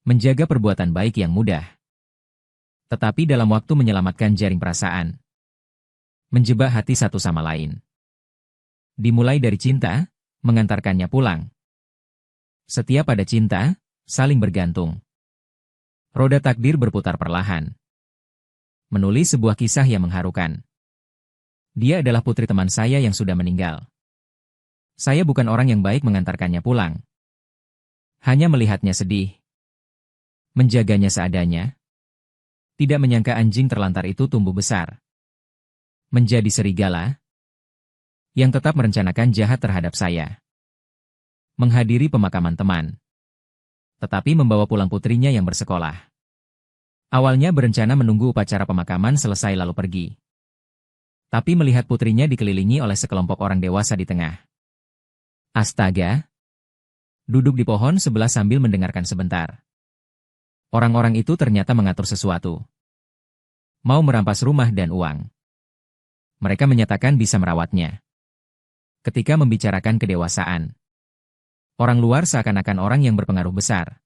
Menjaga perbuatan baik yang mudah. Tetapi dalam waktu menyelamatkan jaring perasaan. Menjebak hati satu sama lain. Dimulai dari cinta, mengantarkannya pulang. Setiap ada cinta, saling bergantung. Roda takdir berputar perlahan. Menulis sebuah kisah yang mengharukan. Dia adalah putri teman saya yang sudah meninggal. Saya bukan orang yang baik mengantarkannya pulang. Hanya melihatnya sedih. Menjaganya seadanya. Tidak menyangka anjing terlantar itu tumbuh besar. Menjadi serigala. Yang tetap merencanakan jahat terhadap saya. Menghadiri pemakaman teman. Tetapi membawa pulang putrinya yang bersekolah. Awalnya berencana menunggu upacara pemakaman selesai lalu pergi. Tapi melihat putrinya dikelilingi oleh sekelompok orang dewasa di tengah. Astaga! Duduk di pohon sebelah sambil mendengarkan sebentar. Orang-orang itu ternyata mengatur sesuatu. Mau merampas rumah dan uang. Mereka menyatakan bisa merawatnya. Ketika membicarakan kedewasaan. Orang luar seakan-akan orang yang berpengaruh besar.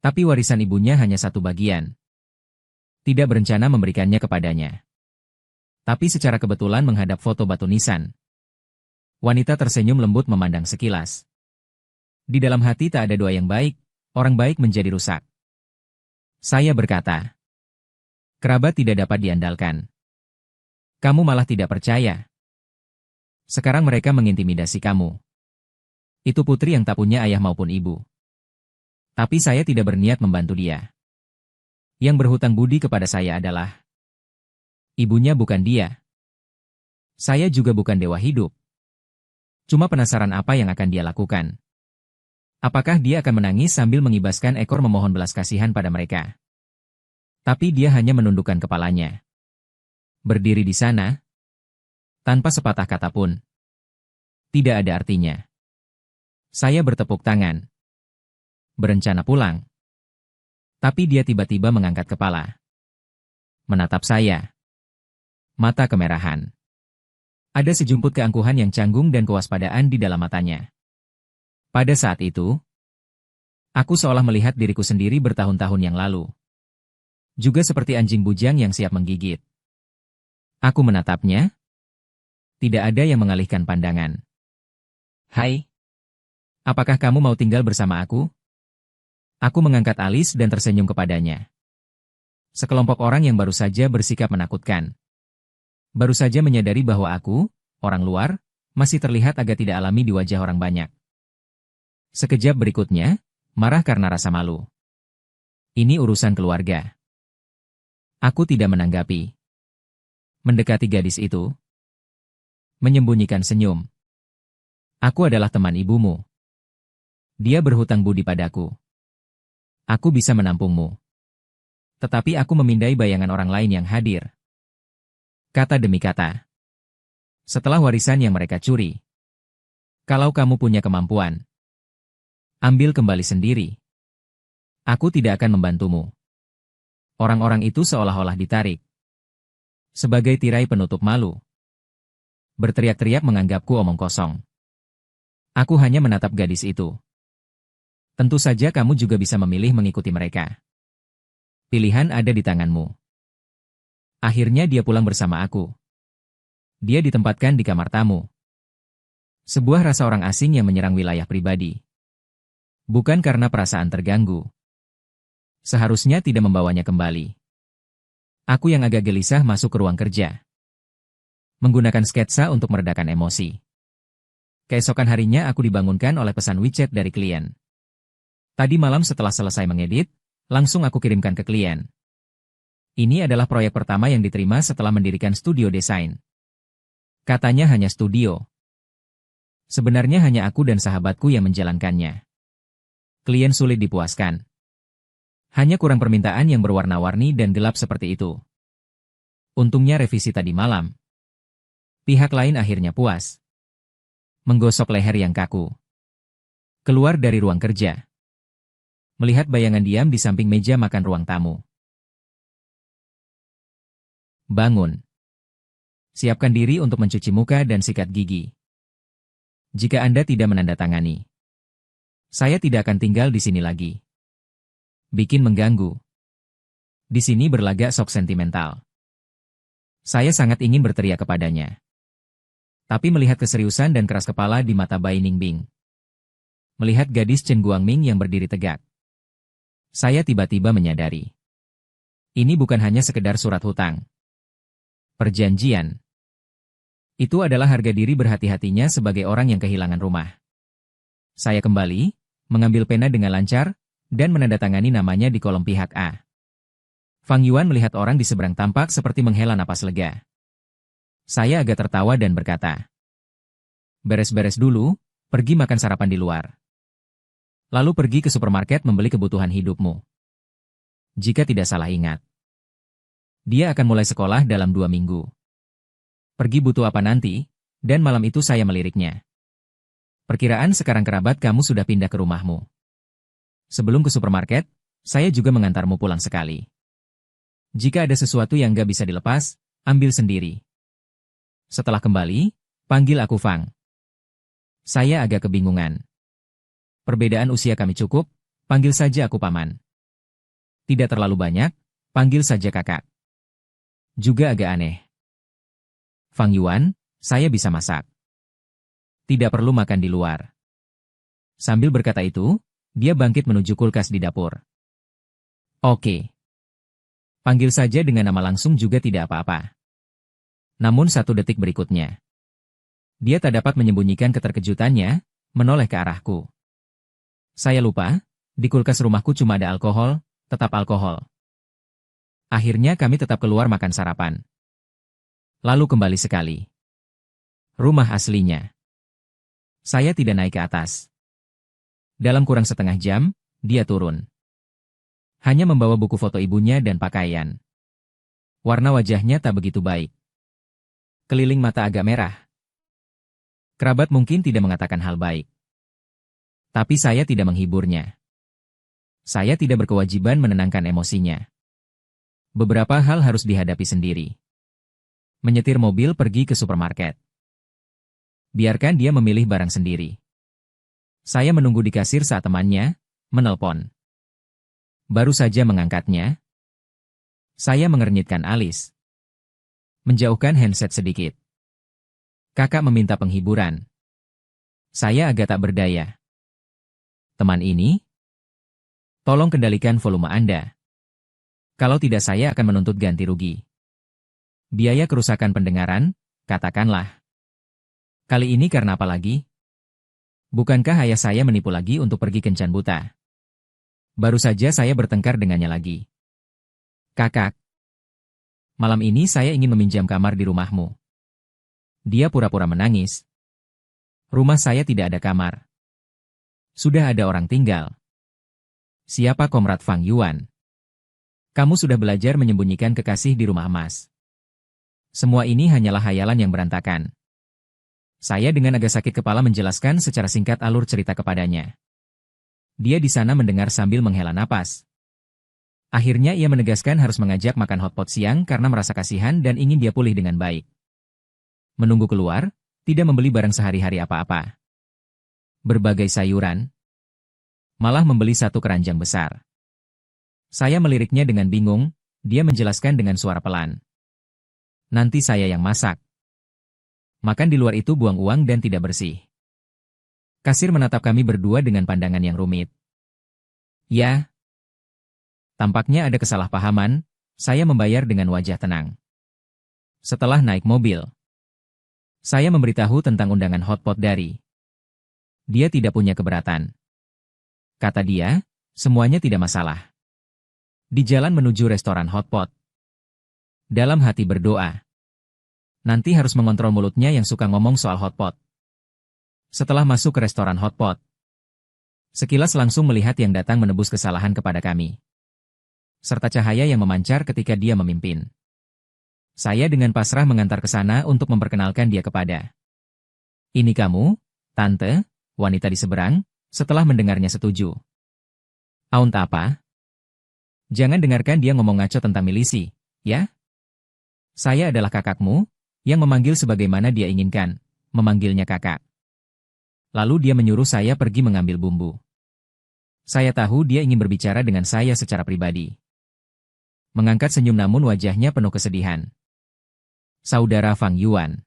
Tapi warisan ibunya hanya satu bagian. Tidak berencana memberikannya kepadanya. Tapi secara kebetulan menghadap foto batu nisan. Wanita tersenyum lembut memandang sekilas. Di dalam hati tak ada doa yang baik, orang baik menjadi rusak. Saya berkata, kerabat tidak dapat diandalkan. Kamu malah tidak percaya. Sekarang mereka mengintimidasi kamu. Itu putri yang tak punya ayah maupun ibu. Tapi saya tidak berniat membantu dia. Yang berhutang budi kepada saya adalah ibunya, bukan dia. Saya juga bukan dewa hidup. Cuma penasaran apa yang akan dia lakukan. Apakah dia akan menangis sambil mengibaskan ekor memohon belas kasihan pada mereka? Tapi dia hanya menundukkan kepalanya. Berdiri di sana, tanpa sepatah kata pun. Tidak ada artinya. Saya bertepuk tangan. Berencana pulang. Tapi dia tiba-tiba mengangkat kepala. Menatap saya. Mata kemerahan. Ada sejumput keangkuhan yang canggung dan kewaspadaan di dalam matanya. Pada saat itu, aku seolah melihat diriku sendiri bertahun-tahun yang lalu. Juga seperti anjing bujang yang siap menggigit. Aku menatapnya. Tidak ada yang mengalihkan pandangan. Hai. Apakah kamu mau tinggal bersama aku? Aku mengangkat alis dan tersenyum kepadanya. Sekelompok orang yang baru saja bersikap menakutkan. Baru saja menyadari bahwa aku, orang luar, masih terlihat agak tidak alami di wajah orang banyak. Sekejap berikutnya, marah karena rasa malu. Ini urusan keluarga. Aku tidak menanggapi. Mendekati gadis itu. Menyembunyikan senyum. Aku adalah teman ibumu. Dia berhutang budi padaku. Aku bisa menampungmu. Tetapi aku memindai bayangan orang lain yang hadir. Kata demi kata. Setelah warisan yang mereka curi. Kalau kamu punya kemampuan, ambil kembali sendiri. Aku tidak akan membantumu. Orang-orang itu seolah-olah ditarik. Sebagai tirai penutup malu. Berteriak-teriak menganggapku omong kosong. Aku hanya menatap gadis itu. Tentu saja kamu juga bisa memilih mengikuti mereka. Pilihan ada di tanganmu. Akhirnya dia pulang bersama aku. Dia ditempatkan di kamar tamu. Sebuah rasa orang asing yang menyerang wilayah pribadi. Bukan karena perasaan terganggu. Seharusnya tidak membawanya kembali. Aku yang agak gelisah masuk ke ruang kerja. Menggunakan sketsa untuk meredakan emosi. Keesokan harinya aku dibangunkan oleh pesan WeChat dari klien. Tadi malam setelah selesai mengedit, langsung aku kirimkan ke klien. Ini adalah proyek pertama yang diterima setelah mendirikan studio desain. Katanya hanya studio. Sebenarnya hanya aku dan sahabatku yang menjalankannya. Klien sulit dipuaskan. Hanya kurang permintaan yang berwarna-warni dan gelap seperti itu. Untungnya revisi tadi malam. Pihak lain akhirnya puas. Menggosok leher yang kaku. Keluar dari ruang kerja. Melihat bayangan diam di samping meja makan ruang tamu. Bangun. Siapkan diri untuk mencuci muka dan sikat gigi. Jika Anda tidak menandatangani, saya tidak akan tinggal di sini lagi. Bikin mengganggu. Di sini berlagak sok sentimental. Saya sangat ingin berteriak kepadanya. Tapi melihat keseriusan dan keras kepala di mata Bai Ningbing. Melihat gadis Chen Guangming yang berdiri tegak. Saya tiba-tiba menyadari. Ini bukan hanya sekedar surat hutang. Perjanjian. Itu adalah harga diri berhati-hatinya sebagai orang yang kehilangan rumah. Saya kembali, mengambil pena dengan lancar, dan menandatangani namanya di kolom pihak A. Fang Yuan melihat orang di seberang tampak seperti menghela napas lega. Saya agak tertawa dan berkata, "Beres-beres dulu, pergi makan sarapan di luar. Lalu pergi ke supermarket membeli kebutuhan hidupmu. Jika tidak salah ingat, dia akan mulai sekolah dalam 2 minggu. Pergi butuh apa nanti?" Dan malam itu saya meliriknya. "Perkiraan sekarang kerabat kamu sudah pindah ke rumahmu. Sebelum ke supermarket, saya juga mengantarmu pulang sekali. Jika ada sesuatu yang gak bisa dilepas, ambil sendiri. Setelah kembali, panggil aku Fang." Saya agak kebingungan. Perbedaan usia kami cukup, panggil saja aku paman. Tidak terlalu banyak, panggil saja kakak. Juga agak aneh. "Fang Yuan, saya bisa masak. Tidak perlu makan di luar." Sambil berkata itu, dia bangkit menuju kulkas di dapur. "Oke. Panggil saja dengan nama langsung juga tidak apa-apa." Namun 1 detik berikutnya, dia tak dapat menyembunyikan keterkejutannya, menoleh ke arahku. Saya lupa, di kulkas rumahku cuma ada alkohol, tetap alkohol. Akhirnya kami tetap keluar makan sarapan. Lalu kembali sekali. Rumah aslinya. Saya tidak naik ke atas. Dalam kurang setengah jam, dia turun. Hanya membawa buku foto ibunya dan pakaian. Warna wajahnya tak begitu baik. Keliling mata agak merah. Kerabat mungkin tidak mengatakan hal baik. Tapi saya tidak menghiburnya. Saya tidak berkewajiban menenangkan emosinya. Beberapa hal harus dihadapi sendiri. Menyetir mobil pergi ke supermarket. Biarkan dia memilih barang sendiri. Saya menunggu di kasir saat temannya menelpon. Baru saja mengangkatnya, saya mengernyitkan alis. Menjauhkan handset sedikit. "Kakak meminta penghiburan." Saya agak tak berdaya. "Teman ini, tolong kendalikan volume Anda. Kalau tidak saya akan menuntut ganti rugi. Biaya kerusakan pendengaran, katakanlah. Kali ini karena apa lagi? Bukankah ayah saya menipu lagi untuk pergi kencan buta? Baru saja saya bertengkar dengannya lagi. Kakak, malam ini saya ingin meminjam kamar di rumahmu." Dia pura-pura menangis. "Rumah saya tidak ada kamar. Sudah ada orang tinggal." "Siapa Komrad Fang Yuan? Kamu sudah belajar menyembunyikan kekasih di rumah emas. Semua ini hanyalah hayalan yang berantakan." Saya dengan agak sakit kepala menjelaskan secara singkat alur cerita kepadanya. Dia di sana mendengar sambil menghela napas. Akhirnya ia menegaskan harus mengajak makan hotpot siang karena merasa kasihan dan ingin dia pulih dengan baik. Menunggu keluar, tidak membeli barang sehari-hari apa-apa. Berbagai sayuran. Malah membeli 1 keranjang besar. Saya meliriknya dengan bingung, dia menjelaskan dengan suara pelan. "Nanti saya yang masak. Makan di luar itu buang uang dan tidak bersih." Kasir menatap kami berdua dengan pandangan yang rumit. "Ya." Tampaknya ada kesalahpahaman, saya membayar dengan wajah tenang. Setelah naik mobil, saya memberitahu tentang undangan hotpot dari. Dia tidak punya keberatan. Kata dia, semuanya tidak masalah. Di jalan menuju restoran hotpot. Dalam hati berdoa. Nanti harus mengontrol mulutnya yang suka ngomong soal hotpot. Setelah masuk ke restoran hotpot, sekilas langsung melihat yang datang menebus kesalahan kepada kami. Serta cahaya yang memancar ketika dia memimpin. Saya dengan pasrah mengantar ke sana untuk memperkenalkan dia kepada. "Ini kamu, Tante," wanita di seberang, setelah mendengarnya setuju. "Aunt apa? Jangan dengarkan dia ngomong ngaco tentang milisi, ya? Saya adalah kakakmu, yang memanggil sebagaimana dia inginkan, memanggilnya kakak." Lalu dia menyuruh saya pergi mengambil bumbu. Saya tahu dia ingin berbicara dengan saya secara pribadi. Mengangkat senyum namun wajahnya penuh kesedihan. Saudara Fang Yuan,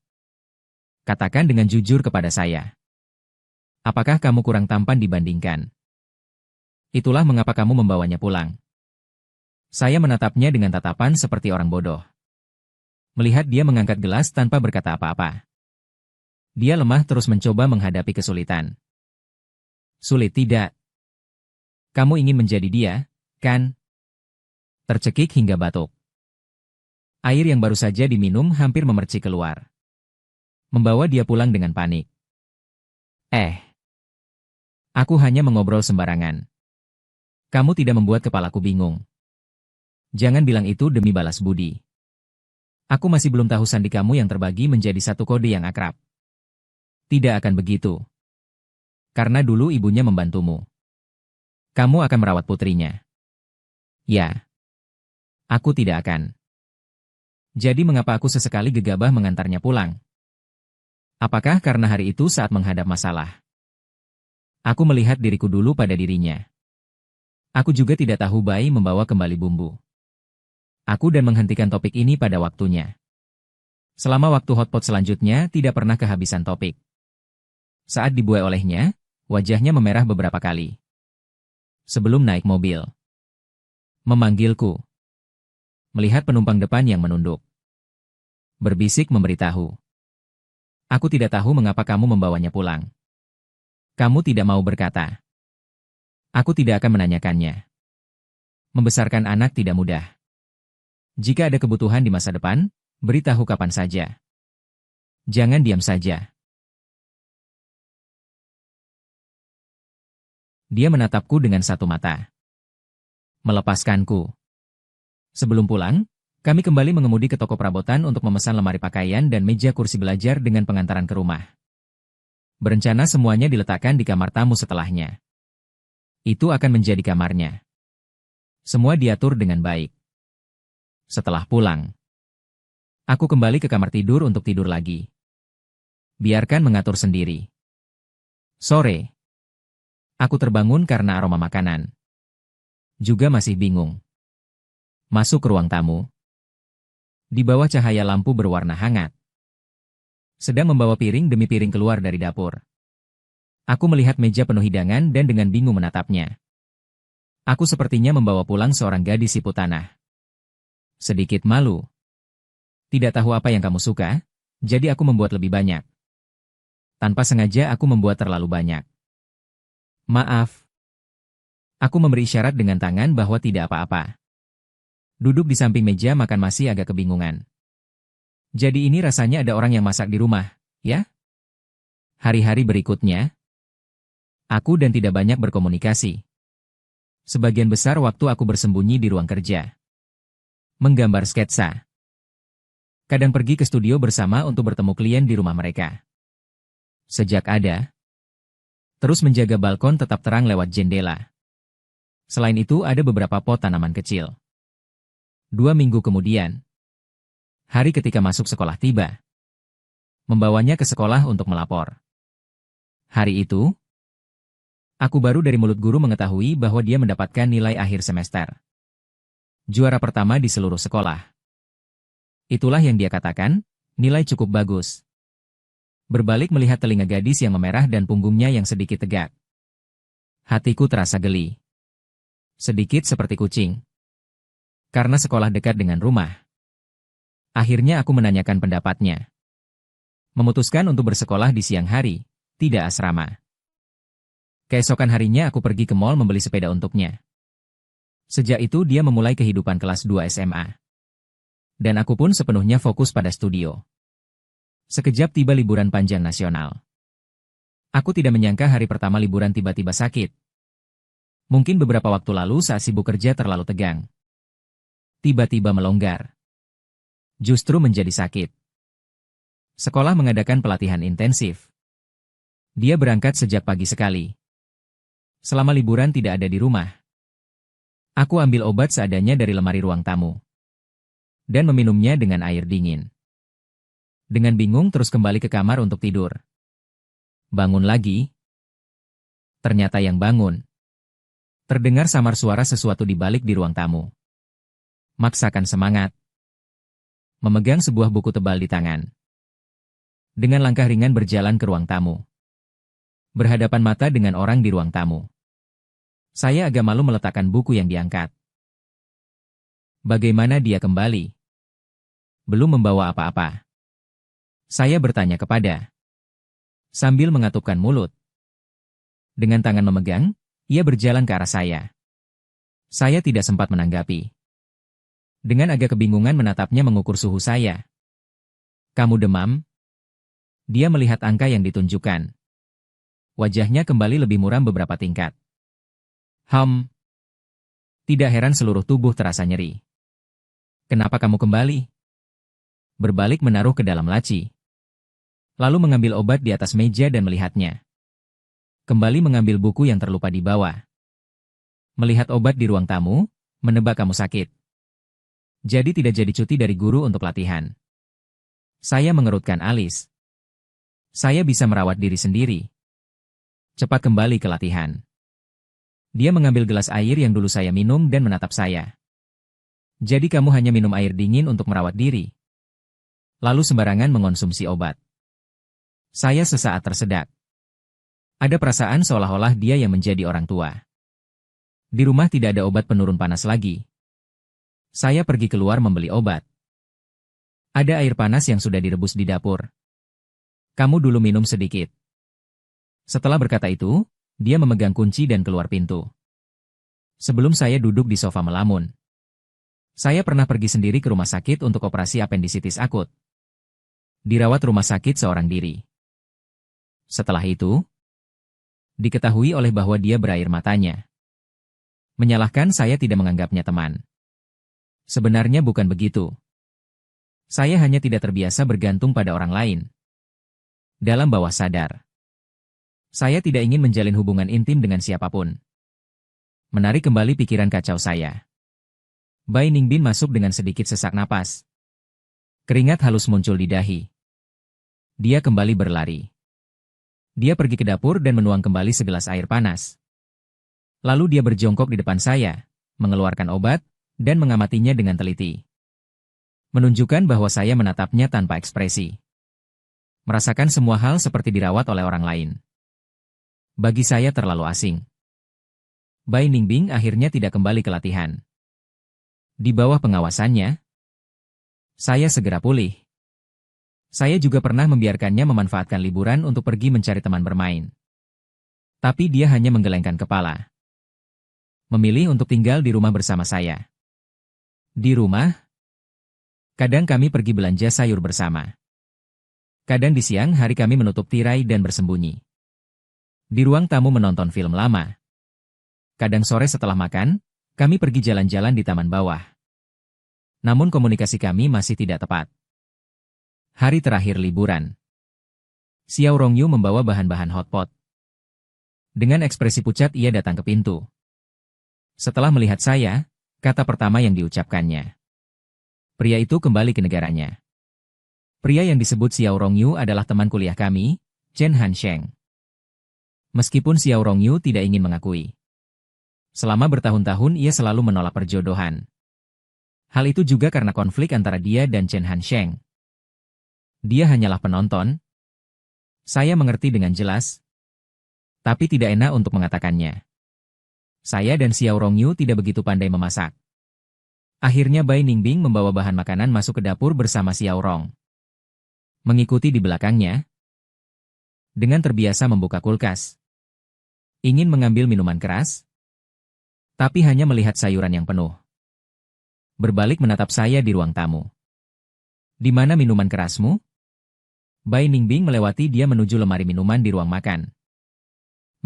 katakan dengan jujur kepada saya. Apakah kamu kurang tampan dibandingkan? Itulah mengapa kamu membawanya pulang. Saya menatapnya dengan tatapan seperti orang bodoh. Melihat dia mengangkat gelas tanpa berkata apa-apa. Dia lemah terus mencoba menghadapi kesulitan. Sulit tidak? Kamu ingin menjadi dia, kan? Tercekik hingga batuk. Air yang baru saja diminum hampir memercik keluar. Membawa dia pulang dengan panik. Aku hanya mengobrol sembarangan. Kamu tidak membuat kepalaku bingung. Jangan bilang itu demi balas budi. Aku masih belum tahu sandi kamu yang terbagi menjadi satu kode yang akrab. Tidak akan begitu. Karena dulu ibunya membantumu. Kamu akan merawat putrinya. Ya. Aku tidak akan. Jadi mengapa aku sesekali gegabah mengantarnya pulang? Apakah karena hari itu saat menghadap masalah? Aku melihat diriku dulu pada dirinya. Aku juga tidak tahu bayi membawa kembali bumbu. Aku dan menghentikan topik ini pada waktunya. Selama waktu hotpot selanjutnya tidak pernah kehabisan topik. Saat dibuai olehnya, wajahnya memerah beberapa kali. Sebelum naik mobil. Memanggilku. Melihat penumpang depan yang menunduk. Berbisik memberitahu. Aku tidak tahu mengapa kamu membawanya pulang. Kamu tidak mau berkata. Aku tidak akan menanyakannya. Membesarkan anak tidak mudah. Jika ada kebutuhan di masa depan, beritahu kapan saja. Jangan diam saja. Dia menatapku dengan satu mata. Melepaskanku. Sebelum pulang, kami kembali mengemudi ke toko perabotan untuk memesan lemari pakaian dan meja kursi belajar dengan pengantaran ke rumah. Berencana semuanya diletakkan di kamar tamu setelahnya. Itu akan menjadi kamarnya. Semua diatur dengan baik. Setelah pulang, aku kembali ke kamar tidur untuk tidur lagi. Biarkan mengatur sendiri. Sore, aku terbangun karena aroma makanan. Juga masih bingung. Masuk ke ruang tamu. Di bawah cahaya lampu berwarna hangat. Sedang membawa piring demi piring keluar dari dapur. Aku melihat meja penuh hidangan dan dengan bingung menatapnya. Aku sepertinya membawa pulang seorang gadis sipu tanah. Sedikit malu. Tidak tahu apa yang kamu suka, jadi aku membuat lebih banyak. Tanpa sengaja aku membuat terlalu banyak. Maaf. Aku memberi isyarat dengan tangan bahwa tidak apa-apa. Duduk di samping meja makan masih agak kebingungan. Jadi ini rasanya ada orang yang masak di rumah, ya? Hari-hari berikutnya, aku dan tidak banyak berkomunikasi. Sebagian besar waktu aku bersembunyi di ruang kerja. Menggambar sketsa. Kadang pergi ke studio bersama untuk bertemu klien di rumah mereka. Sejak ada, terus menjaga balkon tetap terang lewat jendela. Selain itu ada beberapa pot tanaman kecil. 2 minggu kemudian, hari ketika masuk sekolah tiba. Membawanya ke sekolah untuk melapor. Hari itu, aku baru dari mulut guru mengetahui bahwa dia mendapatkan nilai akhir semester. Juara pertama di seluruh sekolah. Itulah yang dia katakan, nilai cukup bagus. Berbalik melihat telinga gadis yang memerah dan punggungnya yang sedikit tegak. Hatiku terasa geli. Sedikit seperti kucing. Karena sekolah dekat dengan rumah. Akhirnya aku menanyakan pendapatnya. Memutuskan untuk bersekolah di siang hari, tidak asrama. Keesokan harinya aku pergi ke mall membeli sepeda untuknya. Sejak itu dia memulai kehidupan kelas 2 SMA. Dan aku pun sepenuhnya fokus pada studio. Sekejap tiba liburan panjang nasional. Aku tidak menyangka hari pertama liburan tiba-tiba sakit. Mungkin beberapa waktu lalu saat sibuk kerja terlalu tegang. Tiba-tiba melonggar. Justru menjadi sakit. Sekolah mengadakan pelatihan intensif. Dia berangkat sejak pagi sekali. Selama liburan tidak ada di rumah. Aku ambil obat seadanya dari lemari ruang tamu. Dan meminumnya dengan air dingin. Dengan bingung terus kembali ke kamar untuk tidur. Bangun lagi. Ternyata yang bangun Terdengar samar suara sesuatu di balik di ruang tamu. Maksakan semangat. Memegang sebuah buku tebal di tangan. Dengan langkah ringan berjalan ke ruang tamu. Berhadapan mata dengan orang di ruang tamu. Saya agak malu meletakkan buku yang diangkat. Bagaimana dia kembali? Belum membawa apa-apa. Saya bertanya kepada. Sambil mengatupkan mulut. Dengan tangan memegang, ia berjalan ke arah saya. Saya tidak sempat menanggapi. Dengan agak kebingungan menatapnya mengukur suhu saya. Kamu demam? Dia melihat angka yang ditunjukkan. Wajahnya kembali lebih muram beberapa tingkat. Tidak heran seluruh tubuh terasa nyeri. Kenapa kamu kembali? Berbalik menaruh ke dalam laci. Lalu mengambil obat di atas meja dan melihatnya. Kembali mengambil buku yang terlupa di bawah. Melihat obat di ruang tamu, menebak kamu sakit. Jadi tidak jadi cuti dari guru untuk latihan. Saya mengerutkan alis. Saya bisa merawat diri sendiri. Cepat kembali ke latihan. Dia mengambil gelas air yang dulu saya minum dan menatap saya. Jadi kamu hanya minum air dingin untuk merawat diri. Lalu sembarangan mengonsumsi obat. Saya sesaat tersedak. Ada perasaan seolah-olah dia yang menjadi orang tua. Di rumah tidak ada obat penurun panas lagi. Saya pergi keluar membeli obat. Ada air panas yang sudah direbus di dapur. Kamu dulu minum sedikit. Setelah berkata itu, dia memegang kunci dan keluar pintu. Sebelum saya duduk di sofa melamun. Saya pernah pergi sendiri ke rumah sakit untuk operasi apendisitis akut. Dirawat rumah sakit seorang diri. Setelah itu, diketahui oleh bahwa dia berair matanya. Menyalahkan saya tidak menganggapnya teman. Sebenarnya bukan begitu. Saya hanya tidak terbiasa bergantung pada orang lain. Dalam bawah sadar. Saya tidak ingin menjalin hubungan intim dengan siapapun. Menarik kembali pikiran kacau saya. Bai Ningbin masuk dengan sedikit sesak napas. Keringat halus muncul di dahi. Dia kembali berlari. Dia pergi ke dapur dan menuang kembali segelas air panas. Lalu dia berjongkok di depan saya, mengeluarkan obat, dan mengamatinya dengan teliti. Menunjukkan bahwa saya menatapnya tanpa ekspresi. Merasakan semua hal seperti dirawat oleh orang lain. Bagi saya terlalu asing. Bai Ningbing akhirnya tidak kembali ke latihan. Di bawah pengawasannya, saya segera pulih. Saya juga pernah membiarkannya memanfaatkan liburan untuk pergi mencari teman bermain. Tapi dia hanya menggelengkan kepala. Memilih untuk tinggal di rumah bersama saya. Di rumah, kadang kami pergi belanja sayur bersama. Kadang di siang hari kami menutup tirai dan bersembunyi. Di ruang tamu menonton film lama. Kadang sore setelah makan, kami pergi jalan-jalan di taman bawah. Namun komunikasi kami masih tidak tepat. Hari terakhir liburan. Xiao Rongyu membawa bahan-bahan hotpot. Dengan ekspresi pucat ia datang ke pintu. Setelah melihat saya, kata pertama yang diucapkannya. Pria itu kembali ke negaranya. Pria yang disebut Xiao Rongyu adalah teman kuliah kami, Chen Hansheng. Meskipun Xiao Rongyu tidak ingin mengakui. Selama bertahun-tahun ia selalu menolak perjodohan. Hal itu juga karena konflik antara dia dan Chen Hansheng. Dia hanyalah penonton. Saya mengerti dengan jelas. Tapi tidak enak untuk mengatakannya. Saya dan Xiao Rongyu tidak begitu pandai memasak. Akhirnya Bai Ningbing membawa bahan makanan masuk ke dapur bersama Xiao Rong. Mengikuti di belakangnya. Dengan terbiasa membuka kulkas. Ingin mengambil minuman keras. Tapi hanya melihat sayuran yang penuh. Berbalik menatap saya di ruang tamu. Di mana minuman kerasmu? Bai Ningbing melewati dia menuju lemari minuman di ruang makan.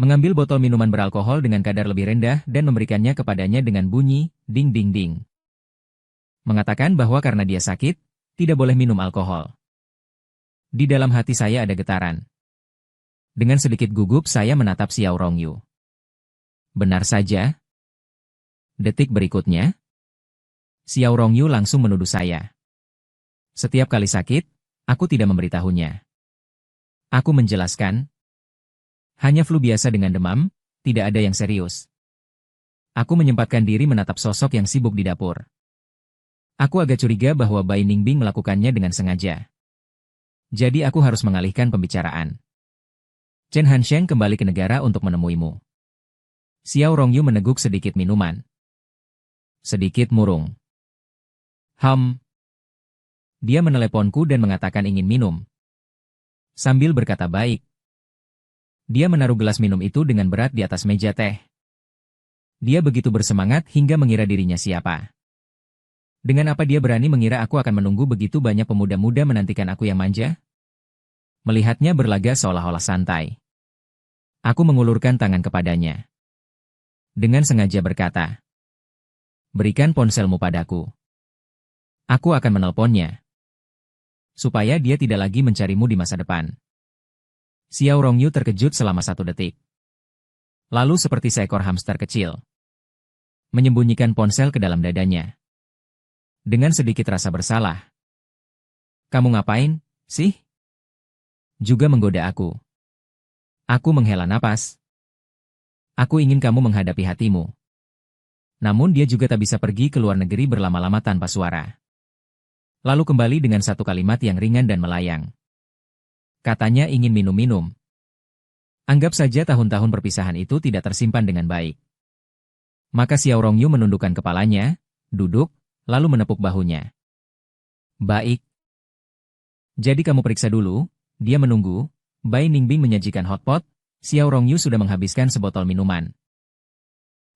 Mengambil botol minuman beralkohol dengan kadar lebih rendah dan memberikannya kepadanya dengan bunyi, ding ding ding. Mengatakan bahwa karena dia sakit, tidak boleh minum alkohol. Di dalam hati saya ada getaran. Dengan sedikit gugup saya menatap Xiao Rongyu. Benar saja. Detik berikutnya, Xiao Rongyu langsung menuduh saya. Setiap kali sakit, aku tidak memberitahunya. Aku menjelaskan, hanya flu biasa dengan demam, tidak ada yang serius. Aku menyempatkan diri menatap sosok yang sibuk di dapur. Aku agak curiga bahwa Bai Ningbing melakukannya dengan sengaja. Jadi aku harus mengalihkan pembicaraan. Chen Hansheng kembali ke negara untuk menemuimu. Xiao Rongyu meneguk sedikit minuman. Sedikit murung. Dia meneleponku dan mengatakan ingin minum. Sambil berkata baik. Dia menaruh gelas minum itu dengan berat di atas meja teh. Dia begitu bersemangat hingga mengira dirinya siapa. Dengan apa dia berani mengira aku akan menunggu begitu banyak pemuda-muda menantikan aku yang manja? Melihatnya berlaga seolah-olah santai. Aku mengulurkan tangan kepadanya. Dengan sengaja berkata, "Berikan ponselmu padaku. Aku akan menelponnya. Supaya dia tidak lagi mencarimu di masa depan." Xiao Rongyu terkejut selama 1 detik. Lalu seperti seekor hamster kecil, menyembunyikan ponsel ke dalam dadanya. Dengan sedikit rasa bersalah. "Kamu ngapain, sih?" Juga menggoda aku. Aku menghela napas. Aku ingin kamu menghadapi hatimu. Namun dia juga tak bisa pergi ke luar negeri berlama-lama tanpa suara. Lalu kembali dengan satu kalimat yang ringan dan melayang. Katanya ingin minum-minum. Anggap saja tahun-tahun perpisahan itu tidak tersimpan dengan baik. Maka Xiao Rongyu menundukkan kepalanya, duduk, lalu menepuk bahunya. "Baik. Jadi kamu periksa dulu." Dia menunggu. Bai Ningbing menyajikan hotpot. Xiao Rongyu sudah menghabiskan sebotol minuman.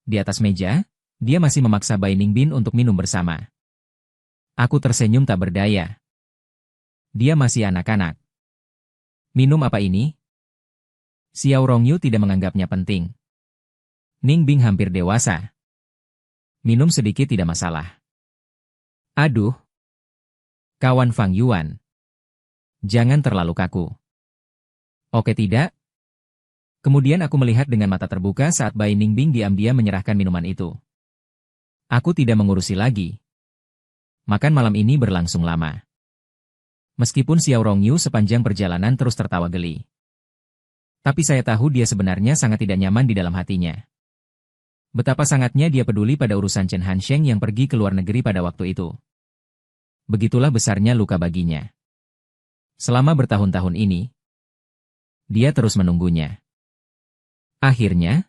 Di atas meja, dia masih memaksa Bai Ningbing untuk minum bersama. Aku tersenyum tak berdaya. Dia masih anak-anak. Minum apa ini? Xiao Rongyu tidak menganggapnya penting. Ningbing hampir dewasa. Minum sedikit tidak masalah. Aduh. Kawan Fang Yuan. Jangan terlalu kaku. Oke tidak? Kemudian aku melihat dengan mata terbuka saat Bai Ningbing diam-diam menyerahkan minuman itu. Aku tidak mengurusi lagi. Makan malam ini berlangsung lama. Meskipun Xiao Rongyu sepanjang perjalanan terus tertawa geli. Tapi saya tahu dia sebenarnya sangat tidak nyaman di dalam hatinya. Betapa sangatnya dia peduli pada urusan Chen Hansheng yang pergi ke luar negeri pada waktu itu. Begitulah besarnya luka baginya. Selama bertahun-tahun ini, dia terus menunggunya. Akhirnya,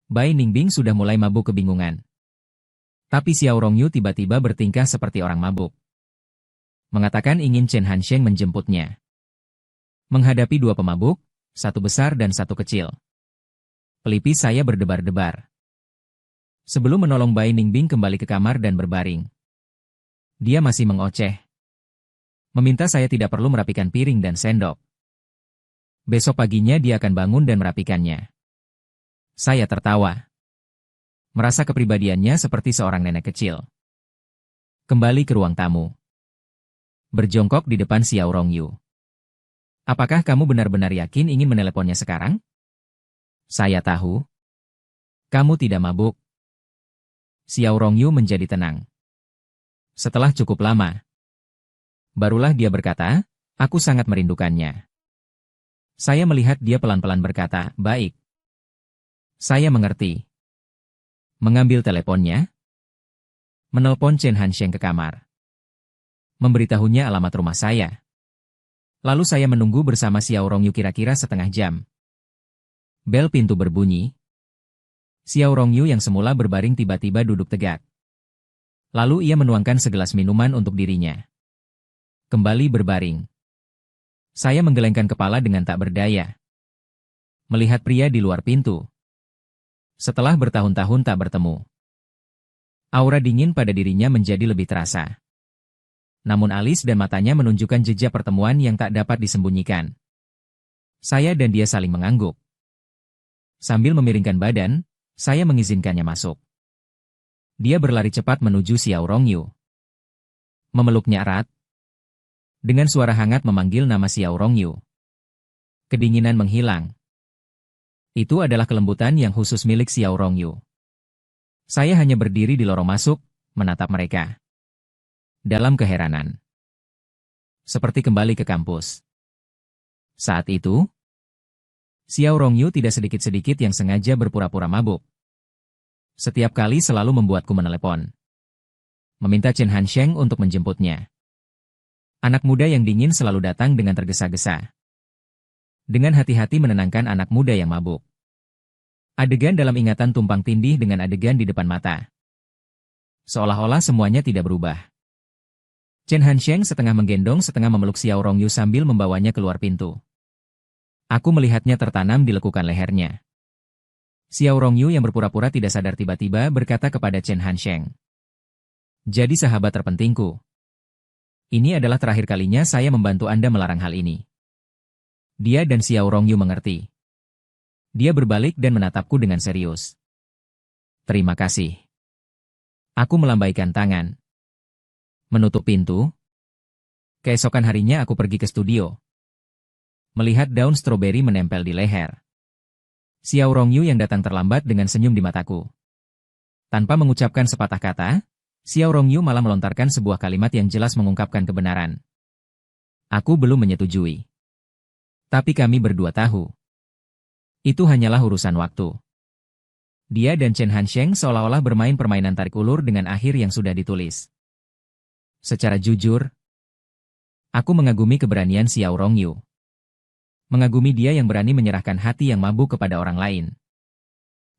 Bai Ningbing sudah mulai mabuk kebingungan. Tapi Xiao Rongyu tiba-tiba bertingkah seperti orang mabuk. Mengatakan ingin Chen Hansheng menjemputnya. Menghadapi 2 pemabuk, 1 besar dan 1 kecil. Pelipis saya berdebar-debar. Sebelum menolong Bai Ningbing kembali ke kamar dan berbaring, dia masih mengoceh. Meminta saya tidak perlu merapikan piring dan sendok. Besok paginya dia akan bangun dan merapikannya. Saya tertawa. Merasa kepribadiannya seperti seorang nenek kecil. Kembali ke ruang tamu. Berjongkok di depan Xiao Rongyu. Apakah kamu benar-benar yakin ingin meneleponnya sekarang? Saya tahu. Kamu tidak mabuk. Xiao Rongyu menjadi tenang. Setelah cukup lama, barulah dia berkata, aku sangat merindukannya. Saya melihat dia pelan-pelan berkata, baik. Saya mengerti. Mengambil teleponnya, menelpon Chen Hansheng ke kamar. Memberitahunya alamat rumah saya. Lalu saya menunggu bersama Xiao Rongyu kira-kira setengah jam. Bel pintu berbunyi. Xiao Rongyu yang semula berbaring tiba-tiba duduk tegak. Lalu ia menuangkan segelas minuman untuk dirinya. Kembali berbaring. Saya menggelengkan kepala dengan tak berdaya. Melihat pria di luar pintu. Setelah bertahun-tahun tak bertemu. Aura dingin pada dirinya menjadi lebih terasa. Namun alis dan matanya menunjukkan jejak pertemuan yang tak dapat disembunyikan. Saya dan dia saling mengangguk. Sambil memiringkan badan, saya mengizinkannya masuk. Dia berlari cepat menuju Xiao Rongyu. Memeluknya erat. Dengan suara hangat memanggil nama Xiao Rongyu. Kedinginan menghilang. Itu adalah kelembutan yang khusus milik Xiao Rongyu. Saya hanya berdiri di lorong masuk, menatap mereka. Dalam keheranan. Seperti kembali ke kampus. Saat itu, Xiao Rongyu tidak sedikit-sedikit yang sengaja berpura-pura mabuk. Setiap kali selalu membuatku menelepon. Meminta Chen Hansheng untuk menjemputnya. Anak muda yang dingin selalu datang dengan tergesa-gesa. Dengan hati-hati menenangkan anak muda yang mabuk. Adegan dalam ingatan tumpang tindih dengan adegan di depan mata. Seolah-olah semuanya tidak berubah. Chen Hansheng setengah menggendong setengah memeluk Xiao Rongyu sambil membawanya keluar pintu. Aku melihatnya tertanam di lekukan lehernya. Xiao Rongyu yang berpura-pura tidak sadar tiba-tiba berkata kepada Chen Hansheng. Jadi sahabat terpentingku. Ini adalah terakhir kalinya saya membantu Anda melarang hal ini. Dia dan Xiao Rongyu mengerti. Dia berbalik dan menatapku dengan serius. Terima kasih. Aku melambaikan tangan. Menutup pintu. Keesokan harinya aku pergi ke studio. Melihat daun stroberi menempel di leher. Xiao Rongyu yang datang terlambat dengan senyum di mataku. Tanpa mengucapkan sepatah kata, Xiao Rongyu malah melontarkan sebuah kalimat yang jelas mengungkapkan kebenaran. Aku belum menyetujui. Tapi kami berdua tahu. Itu hanyalah urusan waktu. Dia dan Chen Hansheng seolah-olah bermain permainan tarik ulur dengan akhir yang sudah ditulis. Secara jujur, aku mengagumi keberanian Xiao Rongyu. Mengagumi dia yang berani menyerahkan hati yang mabuk kepada orang lain.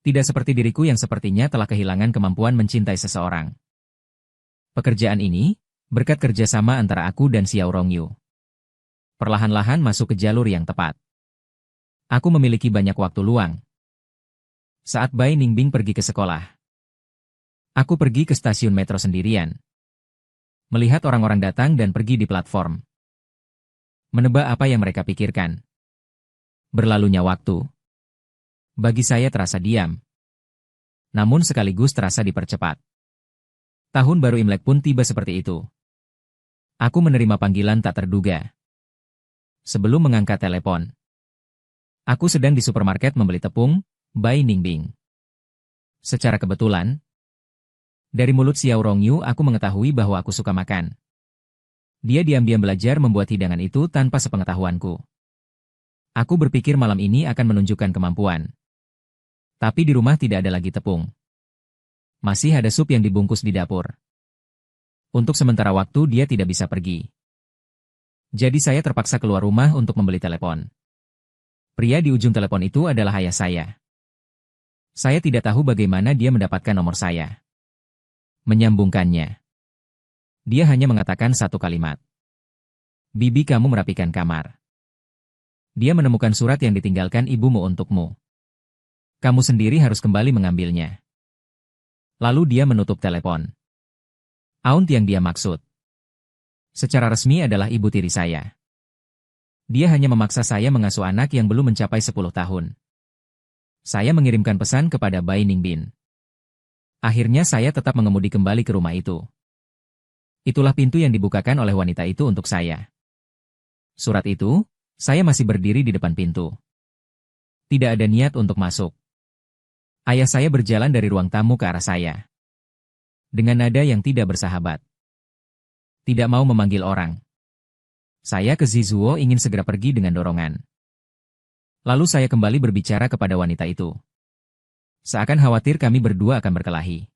Tidak seperti diriku yang sepertinya telah kehilangan kemampuan mencintai seseorang. Pekerjaan ini, berkat kerjasama antara aku dan Xiao Rongyu. Perlahan-lahan masuk ke jalur yang tepat. Aku memiliki banyak waktu luang. Saat Bai Ningbing pergi ke sekolah, aku pergi ke stasiun metro sendirian. Melihat orang-orang datang dan pergi di platform. Menebak apa yang mereka pikirkan. Berlalunya waktu. Bagi saya terasa diam. Namun sekaligus terasa dipercepat. Tahun baru Imlek pun tiba seperti itu. Aku menerima panggilan tak terduga. Sebelum mengangkat telepon. Aku sedang di supermarket membeli tepung, Bai Ningbing. Secara kebetulan, dari mulut Xiao Rongyu aku mengetahui bahwa aku suka makan. Dia diam-diam belajar membuat hidangan itu tanpa sepengetahuanku. Aku berpikir malam ini akan menunjukkan kemampuan. Tapi di rumah tidak ada lagi tepung. Masih ada sup yang dibungkus di dapur. Untuk sementara waktu dia tidak bisa pergi. Jadi saya terpaksa keluar rumah untuk membeli telepon. Pria di ujung telepon itu adalah ayah saya. Saya tidak tahu bagaimana dia mendapatkan nomor saya. Menyambungkannya. Dia hanya mengatakan satu kalimat. Bibi kamu merapikan kamar. Dia menemukan surat yang ditinggalkan ibumu untukmu. Kamu sendiri harus kembali mengambilnya. Lalu dia menutup telepon. Aunt yang dia maksud. Secara resmi adalah ibu tiri saya. Dia hanya memaksa saya mengasuh anak yang belum mencapai 10 tahun. Saya mengirimkan pesan kepada Bai Ningbing. Akhirnya saya tetap mengemudi kembali ke rumah itu. Itulah pintu yang dibukakan oleh wanita itu untuk saya. Surat itu, saya masih berdiri di depan pintu. Tidak ada niat untuk masuk. Ayah saya berjalan dari ruang tamu ke arah saya. Dengan nada yang tidak bersahabat. Tidak mau memanggil orang. Saya ke Zizuo ingin segera pergi dengan dorongan. Lalu saya kembali berbicara kepada wanita itu. Seakan khawatir kami berdua akan berkelahi.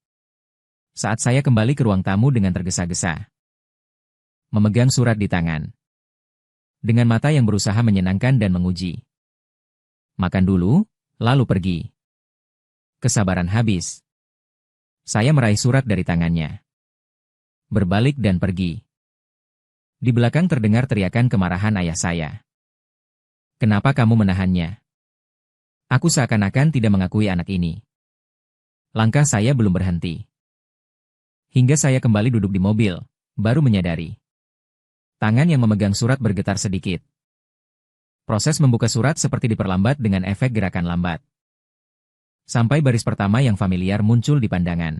Saat saya kembali ke ruang tamu dengan tergesa-gesa. Memegang surat di tangan. Dengan mata yang berusaha menyenangkan dan menguji. Makan dulu, lalu pergi. Kesabaran habis. Saya meraih surat dari tangannya. Berbalik dan pergi. Di belakang terdengar teriakan kemarahan ayah saya. Kenapa kamu menahannya? Aku seakan-akan tidak mengakui anak ini. Langkah saya belum berhenti. Hingga saya kembali duduk di mobil, baru menyadari. Tangan yang memegang surat bergetar sedikit. Proses membuka surat seperti diperlambat dengan efek gerakan lambat. Sampai baris pertama yang familiar muncul di pandangan.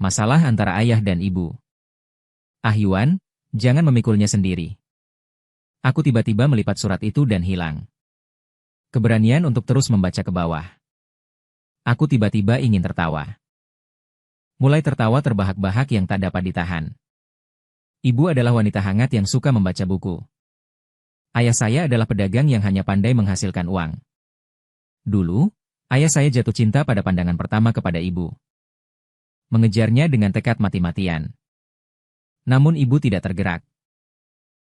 Masalah antara ayah dan ibu. Ah Yuan, jangan memikulnya sendiri. Aku tiba-tiba melipat surat itu dan hilang. Keberanian untuk terus membaca ke bawah. Aku tiba-tiba ingin tertawa. Mulai tertawa terbahak-bahak yang tak dapat ditahan. Ibu adalah wanita hangat yang suka membaca buku. Ayah saya adalah pedagang yang hanya pandai menghasilkan uang. Dulu, Ayah saya jatuh cinta pada pandangan pertama kepada ibu. Mengejarnya dengan tekad mati-matian. Namun ibu tidak tergerak.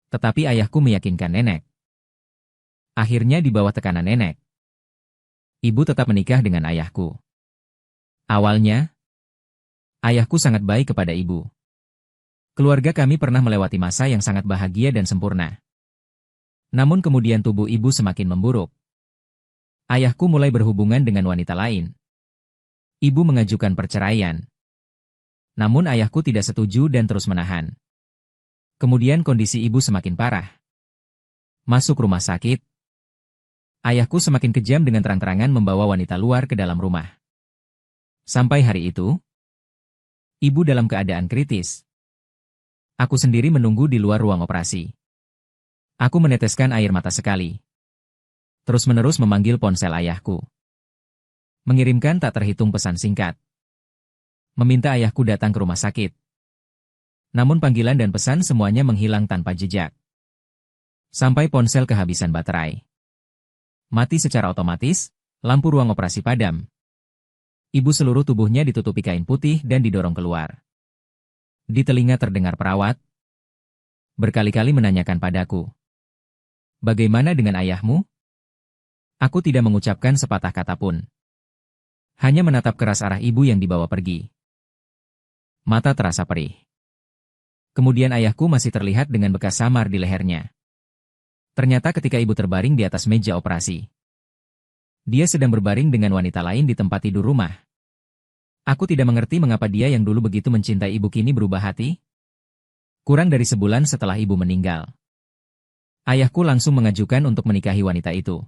Tetapi ayahku meyakinkan nenek. Akhirnya di bawah tekanan nenek, ibu tetap menikah dengan ayahku. Awalnya, ayahku sangat baik kepada ibu. Keluarga kami pernah melewati masa yang sangat bahagia dan sempurna. Namun kemudian tubuh ibu semakin memburuk. Ayahku mulai berhubungan dengan wanita lain. Ibu mengajukan perceraian. Namun ayahku tidak setuju dan terus menahan. Kemudian kondisi ibu semakin parah. Masuk rumah sakit. Ayahku semakin kejam dengan terang-terangan membawa wanita luar ke dalam rumah. Sampai hari itu, ibu dalam keadaan kritis. Aku sendiri menunggu di luar ruang operasi. Aku meneteskan air mata sekali. Terus-menerus memanggil ponsel ayahku. Mengirimkan tak terhitung pesan singkat. Meminta ayahku datang ke rumah sakit. Namun panggilan dan pesan semuanya menghilang tanpa jejak. Sampai ponsel kehabisan baterai. Mati secara otomatis, lampu ruang operasi padam. Ibu seluruh tubuhnya ditutupi kain putih dan didorong keluar. Di telinga terdengar perawat. Berkali-kali menanyakan padaku. Bagaimana dengan ayahmu? Aku tidak mengucapkan sepatah kata pun. Hanya menatap keras arah ibu yang dibawa pergi. Mata terasa perih. Kemudian ayahku masih terlihat dengan bekas samar di lehernya. Ternyata ketika ibu terbaring di atas meja operasi, dia sedang berbaring dengan wanita lain di tempat tidur rumah. Aku tidak mengerti mengapa dia yang dulu begitu mencintai ibu kini berubah hati. Kurang dari sebulan setelah ibu meninggal, ayahku langsung mengajukan untuk menikahi wanita itu.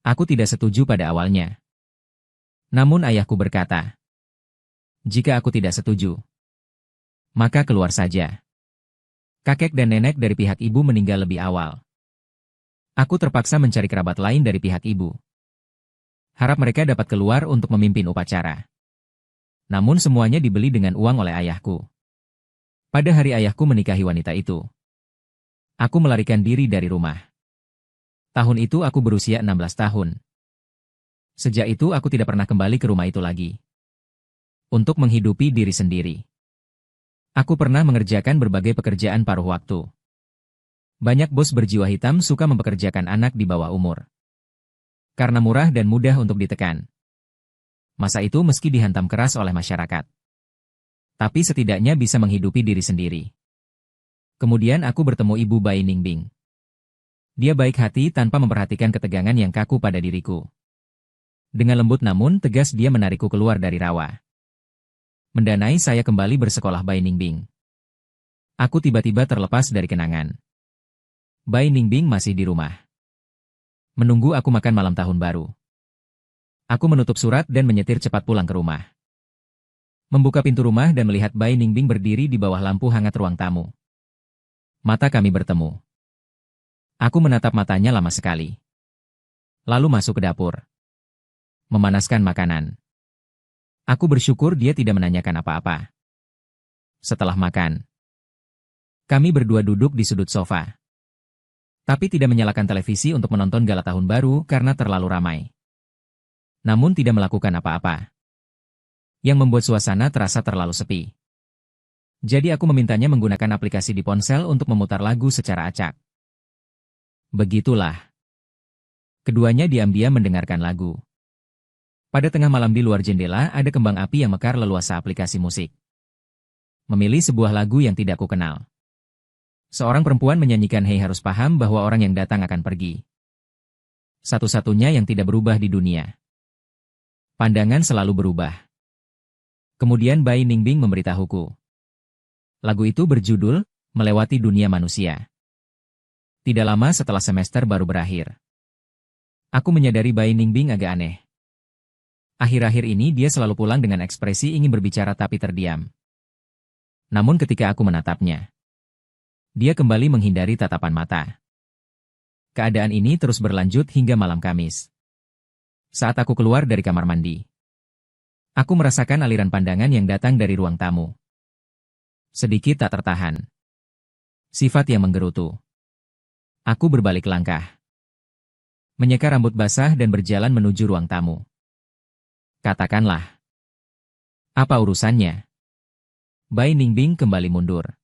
Aku tidak setuju pada awalnya. Namun ayahku berkata, jika aku tidak setuju, maka keluar saja. Kakek dan nenek dari pihak ibu meninggal lebih awal. Aku terpaksa mencari kerabat lain dari pihak ibu. Harap mereka dapat keluar untuk memimpin upacara. Namun semuanya dibeli dengan uang oleh ayahku. Pada hari ayahku menikahi wanita itu, aku melarikan diri dari rumah. Tahun itu aku berusia 16 tahun. Sejak itu aku tidak pernah kembali ke rumah itu lagi. Untuk menghidupi diri sendiri. Aku pernah mengerjakan berbagai pekerjaan paruh waktu. Banyak bos berjiwa hitam suka mempekerjakan anak di bawah umur. Karena murah dan mudah untuk ditekan. Masa itu meski dihantam keras oleh masyarakat. Tapi setidaknya bisa menghidupi diri sendiri. Kemudian aku bertemu Ibu Bai Ningbing. Dia baik hati tanpa memperhatikan ketegangan yang kaku pada diriku. Dengan lembut namun tegas dia menarikku keluar dari rawa. Mendanai saya kembali bersekolah Bai Ningbing. Aku tiba-tiba terlepas dari kenangan. Bai Ningbing masih di rumah. Menunggu aku makan malam tahun baru. Aku menutup surat dan menyetir cepat pulang ke rumah. Membuka pintu rumah dan melihat Bai Ningbing berdiri di bawah lampu hangat ruang tamu. Mata kami bertemu. Aku menatap matanya lama sekali. Lalu masuk ke dapur. Memanaskan makanan. Aku bersyukur dia tidak menanyakan apa-apa. Setelah makan, kami berdua duduk di sudut sofa. Tapi tidak menyalakan televisi untuk menonton gala tahun baru karena terlalu ramai. Namun tidak melakukan apa-apa. Yang membuat suasana terasa terlalu sepi. Jadi aku memintanya menggunakan aplikasi di ponsel untuk memutar lagu secara acak. Begitulah. Keduanya diam-diam mendengarkan lagu. Pada tengah malam di luar jendela ada kembang api yang mekar leluasa aplikasi musik. Memilih sebuah lagu yang tidak kukenal. Seorang perempuan menyanyikan "Hei harus paham bahwa orang yang datang akan pergi. Satu-satunya yang tidak berubah di dunia. Pandangan selalu berubah." Kemudian Bai Ningbing memberitahuku. Lagu itu berjudul Melewati Dunia Manusia. Tidak lama setelah semester baru berakhir. Aku menyadari Bai Ningbing agak aneh. Akhir-akhir ini dia selalu pulang dengan ekspresi ingin berbicara tapi terdiam. Namun ketika aku menatapnya, dia kembali menghindari tatapan mata. Keadaan ini terus berlanjut hingga malam Kamis. Saat aku keluar dari kamar mandi, aku merasakan aliran pandangan yang datang dari ruang tamu. Sedikit tak tertahan. Sifat yang menggerutu. Aku berbalik langkah. Menyeka rambut basah dan berjalan menuju ruang tamu. Katakanlah. Apa urusannya? Bai Ningbing kembali mundur.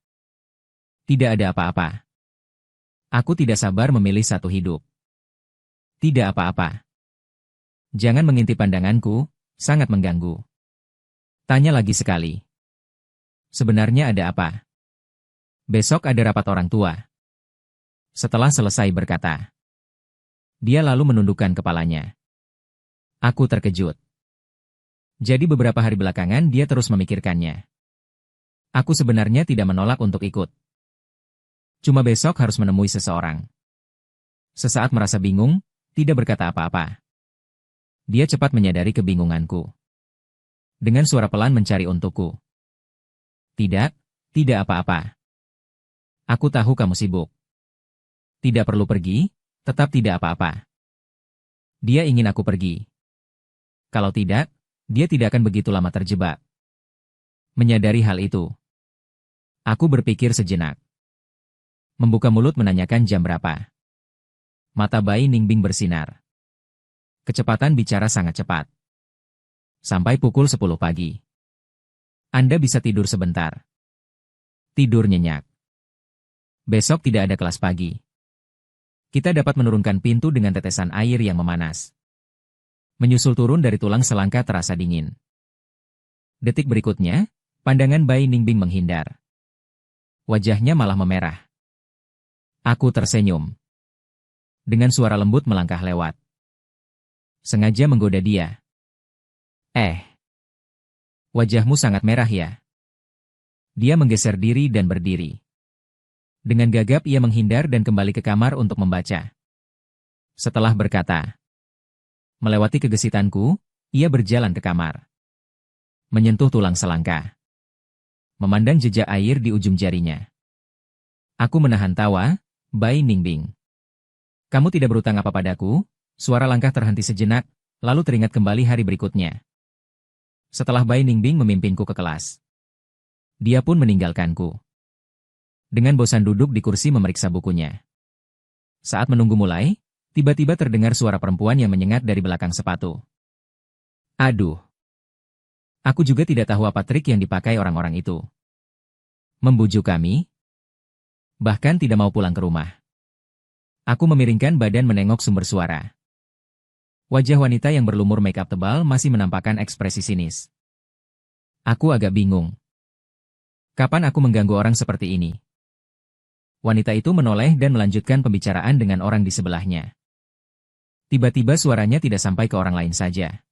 Tidak ada apa-apa. Aku tidak sabar memilih satu hidup. Tidak apa-apa. Jangan mengintip pandanganku, sangat mengganggu. Tanya lagi sekali. Sebenarnya ada apa? Besok ada rapat orang tua. Setelah selesai berkata. Dia lalu menundukkan kepalanya. Aku terkejut. Jadi beberapa hari belakangan dia terus memikirkannya. Aku sebenarnya tidak menolak untuk ikut. Cuma besok harus menemui seseorang. Sesaat merasa bingung, tidak berkata apa-apa. Dia cepat menyadari kebingunganku. Dengan suara pelan mencari untukku. Tidak, tidak apa-apa. Aku tahu kamu sibuk. Tidak perlu pergi, tetap tidak apa-apa. Dia ingin aku pergi. Kalau tidak, dia tidak akan begitu lama terjebak. Menyadari hal itu, aku berpikir sejenak. Membuka mulut menanyakan jam berapa. Mata Bai Ningbing bersinar. Kecepatan bicara sangat cepat. Sampai pukul 10 pagi. Anda bisa tidur sebentar. Tidur nyenyak. Besok tidak ada kelas pagi. Kita dapat menurunkan pintu dengan tetesan air yang memanas. Menyusul turun dari tulang selangka terasa dingin. Detik berikutnya, pandangan Bai Ningbing menghindar. Wajahnya malah memerah. Aku tersenyum. Dengan suara lembut melangkah lewat. Sengaja menggoda dia. Wajahmu sangat merah ya. Dia menggeser diri dan berdiri. Dengan gagap ia menghindar dan kembali ke kamar untuk membaca. Setelah berkata, melewati kegesitanku, ia berjalan ke kamar. Menyentuh tulang selangka. Memandang jejak air di ujung jarinya. Aku menahan tawa, Bai Ningbing. Kamu tidak berutang apa padaku? Suara langkah terhenti sejenak, lalu teringat kembali hari berikutnya. Setelah Bai Ningbing memimpinku ke kelas. Dia pun meninggalkanku. Dengan bosan duduk di kursi memeriksa bukunya. Saat menunggu mulai, tiba-tiba terdengar suara perempuan yang menyengat dari belakang sepatu. Aduh. Aku juga tidak tahu apa trik yang dipakai orang-orang itu. Membujuk kami? Bahkan tidak mau pulang ke rumah. Aku memiringkan badan menengok sumber suara. Wajah wanita yang berlumur make-up tebal masih menampakkan ekspresi sinis. Aku agak bingung. Kapan aku mengganggu orang seperti ini? Wanita itu menoleh dan melanjutkan pembicaraan dengan orang di sebelahnya. Tiba-tiba suaranya tidak sampai ke orang lain saja.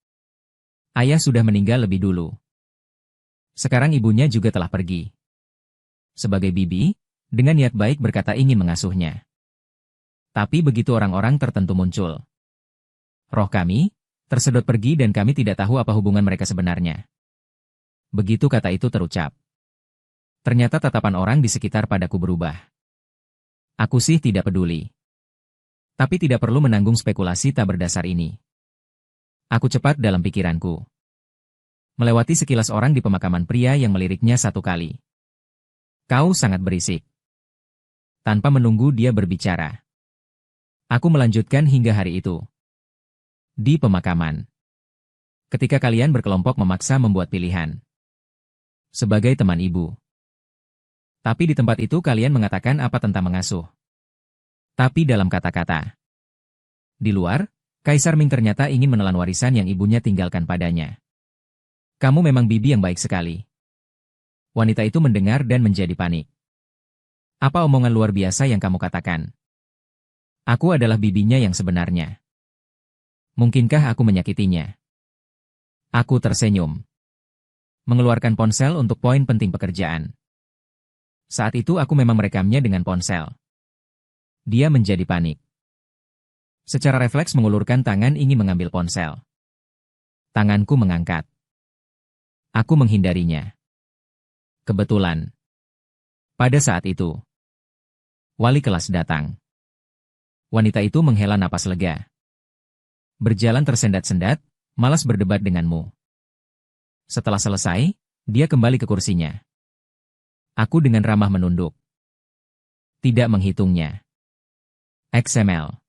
Ayah sudah meninggal lebih dulu. Sekarang ibunya juga telah pergi. Sebagai bibi, dengan niat baik berkata ingin mengasuhnya. Tapi begitu orang-orang tertentu muncul. Roh kami, tersedot pergi dan kami tidak tahu apa hubungan mereka sebenarnya. Begitu kata itu terucap. Ternyata tatapan orang di sekitar padaku berubah. Aku sih tidak peduli. Tapi tidak perlu menanggung spekulasi tak berdasar ini. Aku cepat dalam pikiranku. Melewati sekilas orang di pemakaman pria yang meliriknya satu kali. Kau sangat berisik. Tanpa menunggu dia berbicara. Aku melanjutkan hingga hari itu. Di pemakaman. Ketika kalian berkelompok memaksa membuat pilihan. Sebagai teman ibu. Tapi di tempat itu kalian mengatakan apa tentang mengasuh. Tapi dalam kata-kata. Di luar, Kaisar Ming ternyata ingin menelan warisan yang ibunya tinggalkan padanya. Kamu memang bibi yang baik sekali. Wanita itu mendengar dan menjadi panik. Apa omongan luar biasa yang kamu katakan? Aku adalah bibinya yang sebenarnya. Mungkinkah aku menyakitinya? Aku tersenyum. Mengeluarkan ponsel untuk poin penting pekerjaan. Saat itu aku memang merekamnya dengan ponsel. Dia menjadi panik. Secara refleks mengulurkan tangan ingin mengambil ponsel. Tanganku mengangkat. Aku menghindarinya. Kebetulan. Pada saat itu. Wali kelas datang. Wanita itu menghela napas lega. Berjalan tersendat-sendat, malas berdebat denganmu. Setelah selesai, dia kembali ke kursinya. Aku dengan ramah menunduk. Tidak menghitungnya. XML.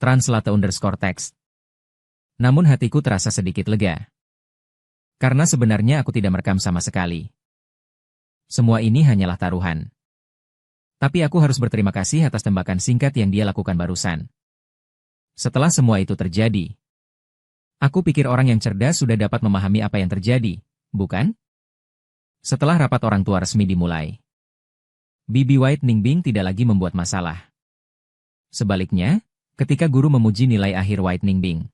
Translate_text. Namun hatiku terasa sedikit lega. Karena sebenarnya aku tidak merekam sama sekali. Semua ini hanyalah taruhan. Tapi aku harus berterima kasih atas tembakan singkat yang dia lakukan barusan. Setelah semua itu terjadi, aku pikir orang yang cerdas sudah dapat memahami apa yang terjadi, bukan? Setelah rapat orang tua resmi dimulai, Bibi White Ningbing tidak lagi membuat masalah. Sebaliknya, ketika guru memuji nilai akhir White Ningbing,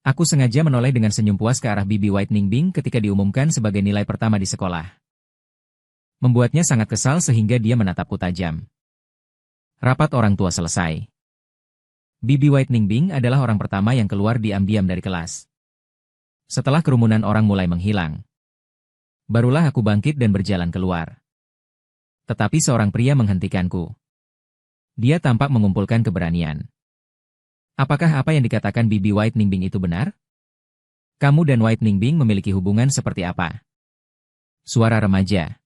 aku sengaja menoleh dengan senyum puas ke arah Bibi White Ningbing ketika diumumkan sebagai nilai pertama di sekolah. Membuatnya sangat kesal sehingga dia menatapku tajam. Rapat orang tua selesai. Bibi White Ningbing adalah orang pertama yang keluar diam-diam dari kelas. Setelah kerumunan orang mulai menghilang, barulah aku bangkit dan berjalan keluar. Tetapi seorang pria menghentikanku. Dia tampak mengumpulkan keberanian. Apakah apa yang dikatakan Bibi White Ningbing itu benar? Kamu dan White Ningbing memiliki hubungan seperti apa? Suara remaja.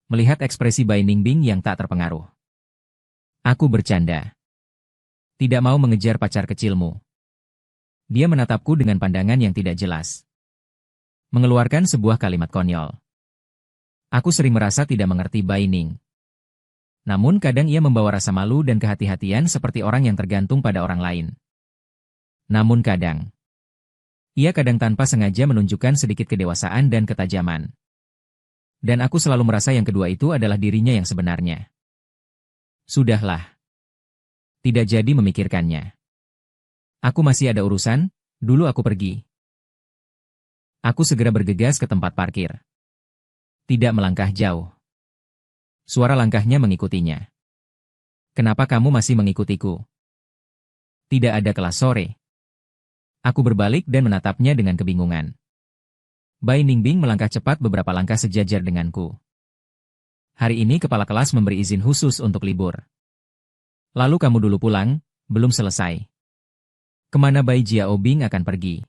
Melihat ekspresi Bai Ningbing yang tak terpengaruh, aku bercanda. Tidak mau mengejar pacar kecilmu. Dia menatapku dengan pandangan yang tidak jelas. Mengeluarkan sebuah kalimat konyol. Aku sering merasa tidak mengerti Bai Ning. Namun kadang ia membawa rasa malu dan kehati-hatian seperti orang yang tergantung pada orang lain. Namun kadang, ia kadang tanpa sengaja menunjukkan sedikit kedewasaan dan ketajaman. Dan aku selalu merasa yang kedua itu adalah dirinya yang sebenarnya. Sudahlah. Tidak jadi memikirkannya. Aku masih ada urusan, dulu aku pergi. Aku segera bergegas ke tempat parkir. Tidak melangkah jauh. Suara langkahnya mengikutinya. Kenapa kamu masih mengikutiku? Tidak ada kelas sore. Aku berbalik dan menatapnya dengan kebingungan. Bai Ningbing melangkah cepat beberapa langkah sejajar denganku. Hari ini kepala kelas memberi izin khusus untuk libur. Lalu kamu dulu pulang, belum selesai. Kemana Bai Jiaobing akan pergi?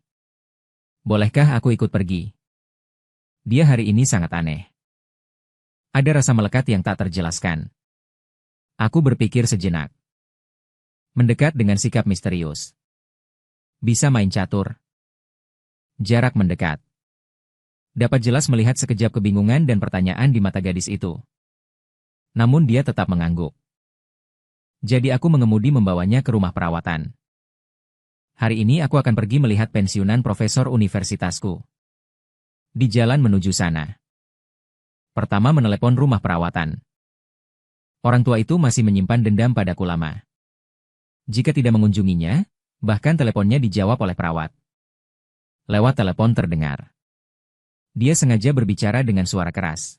Bolehkah aku ikut pergi? Dia hari ini sangat aneh. Ada rasa melekat yang tak terjelaskan. Aku berpikir sejenak. Mendekat dengan sikap misterius. Bisa main catur. Jarak mendekat. Dapat jelas melihat sekejap kebingungan dan pertanyaan di mata gadis itu. Namun dia tetap mengangguk. Jadi aku mengemudi membawanya ke rumah perawatan. Hari ini aku akan pergi melihat pensiunan profesor universitasku. Di jalan menuju sana. Pertama menelepon rumah perawatan. Orang tua itu masih menyimpan dendam padaku lama. Jika tidak mengunjunginya, bahkan teleponnya dijawab oleh perawat. Lewat telepon terdengar. Dia sengaja berbicara dengan suara keras.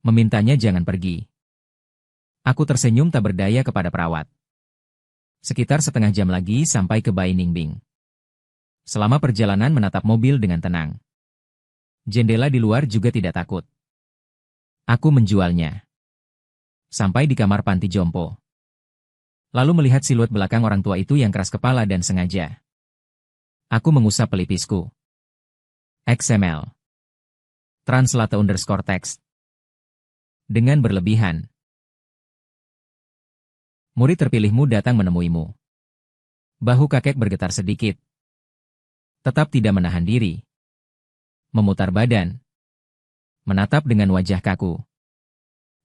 Memintanya jangan pergi. Aku tersenyum tak berdaya kepada perawat. Sekitar setengah jam lagi sampai ke Bai Ningbing. Selama perjalanan menatap mobil dengan tenang. Jendela di luar juga tidak takut. Aku menjualnya. Sampai di kamar panti jompo. Lalu melihat siluet belakang orang tua itu yang keras kepala dan sengaja. Aku mengusap pelipisku. XML. Translate_text. Dengan berlebihan. Murid terpilihmu datang menemuimu. Bahu kakek bergetar sedikit. Tetap tidak menahan diri. Memutar badan. Menatap dengan wajah kaku.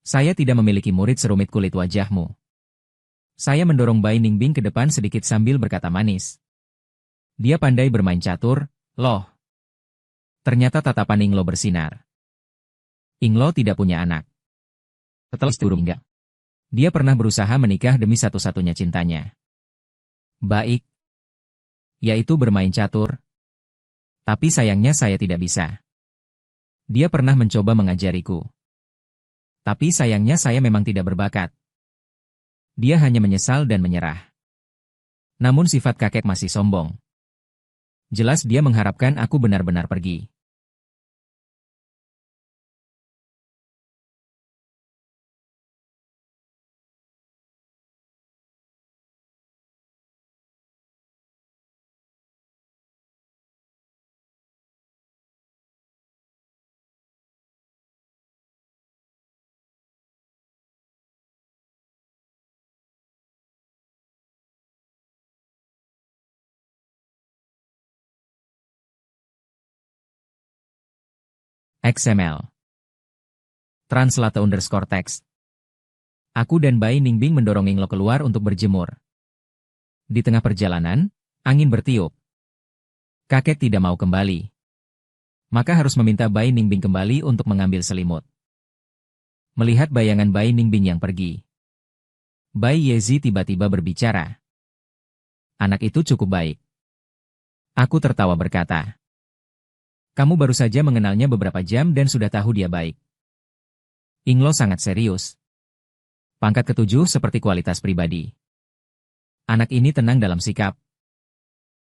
Saya tidak memiliki murid serumit kulit wajahmu. Saya mendorong Bai Ningbing ke depan sedikit sambil berkata manis. Dia pandai bermain catur, loh. Ternyata tatapan Inglo bersinar. Inglo tidak punya anak. Setelah itu enggak. Dia pernah berusaha menikah demi satu-satunya cintanya. Baik. Yaitu bermain catur. Tapi sayangnya saya tidak bisa. Dia pernah mencoba mengajariku. Tapi sayangnya saya memang tidak berbakat. Dia hanya menyesal dan menyerah. Namun sifat kakek masih sombong. Jelas dia mengharapkan aku benar-benar pergi. XML. Translate_text. Aku dan Bai Ningbing mendorong Inglo keluar untuk berjemur. Di tengah perjalanan, angin bertiup. Kakek tidak mau kembali. Maka harus meminta Bai Ningbing kembali untuk mengambil selimut. Melihat bayangan Bai Ningbing yang pergi, Bai Yezi tiba-tiba berbicara. Anak itu cukup baik. Aku tertawa berkata. Kamu baru saja mengenalnya beberapa jam dan sudah tahu dia baik. Inglo sangat serius. Pangkat ketujuh seperti kualitas pribadi. Anak ini tenang dalam sikap.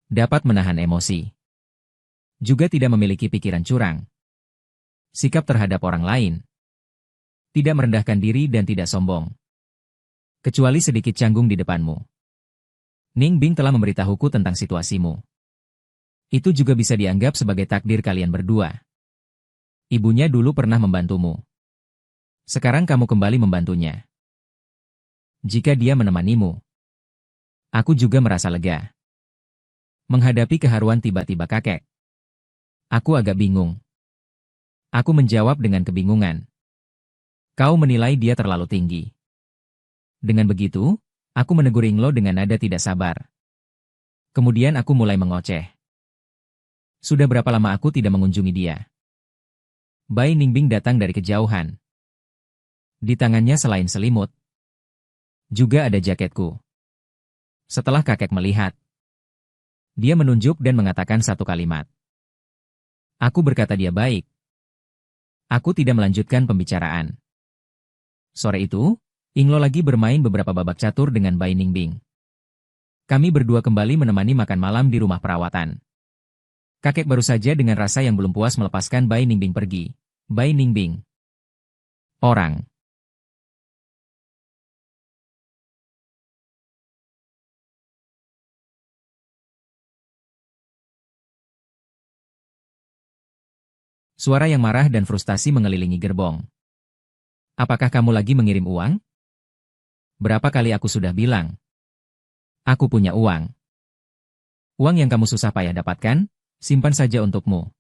Dapat menahan emosi. Juga tidak memiliki pikiran curang. Sikap terhadap orang lain. Tidak merendahkan diri dan tidak sombong. Kecuali sedikit canggung di depanmu. Ningbing telah memberitahuku tentang situasimu. Itu juga bisa dianggap sebagai takdir kalian berdua. Ibunya dulu pernah membantumu. Sekarang kamu kembali membantunya. Jika dia menemanimu, aku juga merasa lega. Menghadapi keharuan tiba-tiba kakek, aku agak bingung. Aku menjawab dengan kebingungan. Kau menilai dia terlalu tinggi. Dengan begitu, aku menegur Inglo dengan nada tidak sabar. Kemudian aku mulai mengoceh. Sudah berapa lama aku tidak mengunjungi dia? Bai Ningbing datang dari kejauhan. Di tangannya selain selimut, juga ada jaketku. Setelah kakek melihat, dia menunjuk dan mengatakan satu kalimat. Aku berkata dia baik. Aku tidak melanjutkan pembicaraan. Sore itu, Inglo lagi bermain beberapa babak catur dengan Bai Ningbing. Kami berdua kembali menemani makan malam di rumah perawatan. Kakek baru saja dengan rasa yang belum puas melepaskan Bai Ningbing pergi. Bai Ningbing. Orang. Suara yang marah dan frustasi mengelilingi gerbong. Apakah kamu lagi mengirim uang? Berapa kali aku sudah bilang? Aku punya uang. Uang yang kamu susah payah dapatkan? Simpan saja untukmu.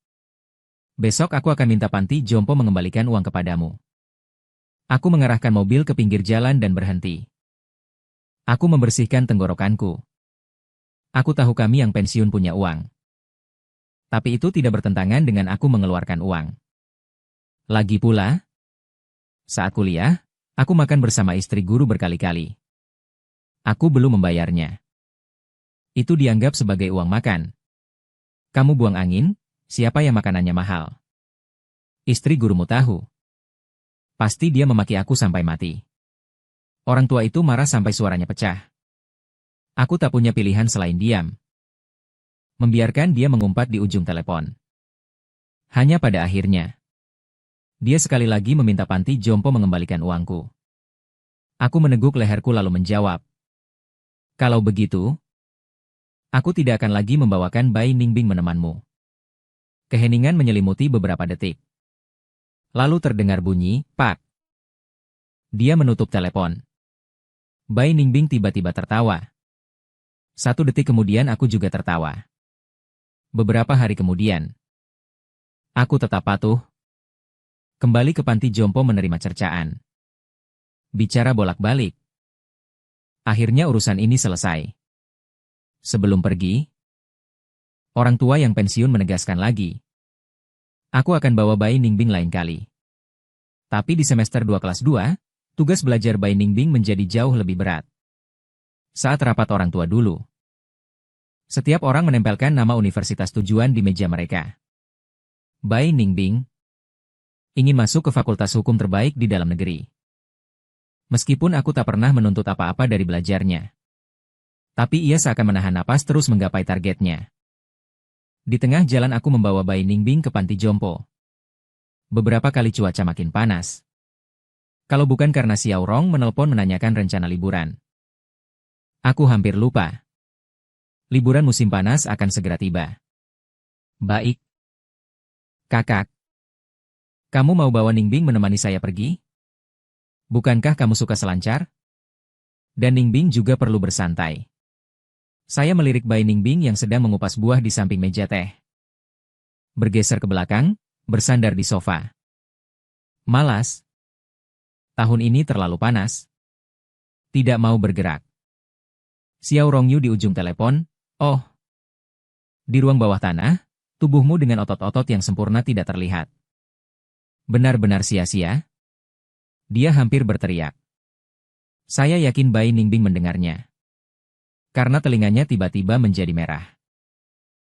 Besok aku akan minta panti jompo mengembalikan uang kepadamu. Aku mengarahkan mobil ke pinggir jalan dan berhenti. Aku membersihkan tenggorokanku. Aku tahu kami yang pensiun punya uang. Tapi itu tidak bertentangan dengan aku mengeluarkan uang. Lagi pula, saat kuliah, aku makan bersama istri guru berkali-kali. Aku belum membayarnya. Itu dianggap sebagai uang makan. Kamu buang angin, siapa yang makanannya mahal? Istri gurumu tahu. Pasti dia memaki aku sampai mati. Orang tua itu marah sampai suaranya pecah. Aku tak punya pilihan selain diam. Membiarkan dia mengumpat di ujung telepon. Hanya pada akhirnya, dia sekali lagi meminta panti jompo mengembalikan uangku. Aku meneguk leherku lalu menjawab. Kalau begitu, aku tidak akan lagi membawakan Bai Ningbing menemanmu. Keheningan menyelimuti beberapa detik. Lalu terdengar bunyi, pak. Dia menutup telepon. Bai Ningbing tiba-tiba tertawa. 1 detik kemudian aku juga tertawa. Beberapa hari kemudian, aku tetap patuh. Kembali ke panti jompo menerima cercaan. Bicara bolak-balik. Akhirnya urusan ini selesai. Sebelum pergi, orang tua yang pensiun menegaskan lagi. Aku akan bawa Bai Ningbing lain kali. Tapi di semester 2 kelas 2, tugas belajar Bai Ningbing menjadi jauh lebih berat. Saat rapat orang tua dulu, setiap orang menempelkan nama universitas tujuan di meja mereka. Bai Ningbing ingin masuk ke fakultas hukum terbaik di dalam negeri. Meskipun aku tak pernah menuntut apa-apa dari belajarnya. Tapi ia seakan menahan napas terus menggapai targetnya. Di tengah jalan aku membawa Bai Ningbing ke panti jompo. Beberapa kali cuaca makin panas. Kalau bukan karena Xiao Rong menelpon menanyakan rencana liburan. Aku hampir lupa. Liburan musim panas akan segera tiba. Baik. Kakak. Kamu mau bawa Ningbing menemani saya pergi? Bukankah kamu suka selancar? Dan Ningbing juga perlu bersantai. Saya melirik Bai Ningbing yang sedang mengupas buah di samping meja teh. Bergeser ke belakang, bersandar di sofa. Malas. Tahun ini terlalu panas. Tidak mau bergerak. Xiao Rongyu di ujung telepon, oh. Di ruang bawah tanah, tubuhmu dengan otot-otot yang sempurna tidak terlihat. Benar-benar sia-sia. Dia hampir berteriak. Saya yakin Bai Ningbing mendengarnya. Karena telinganya tiba-tiba menjadi merah.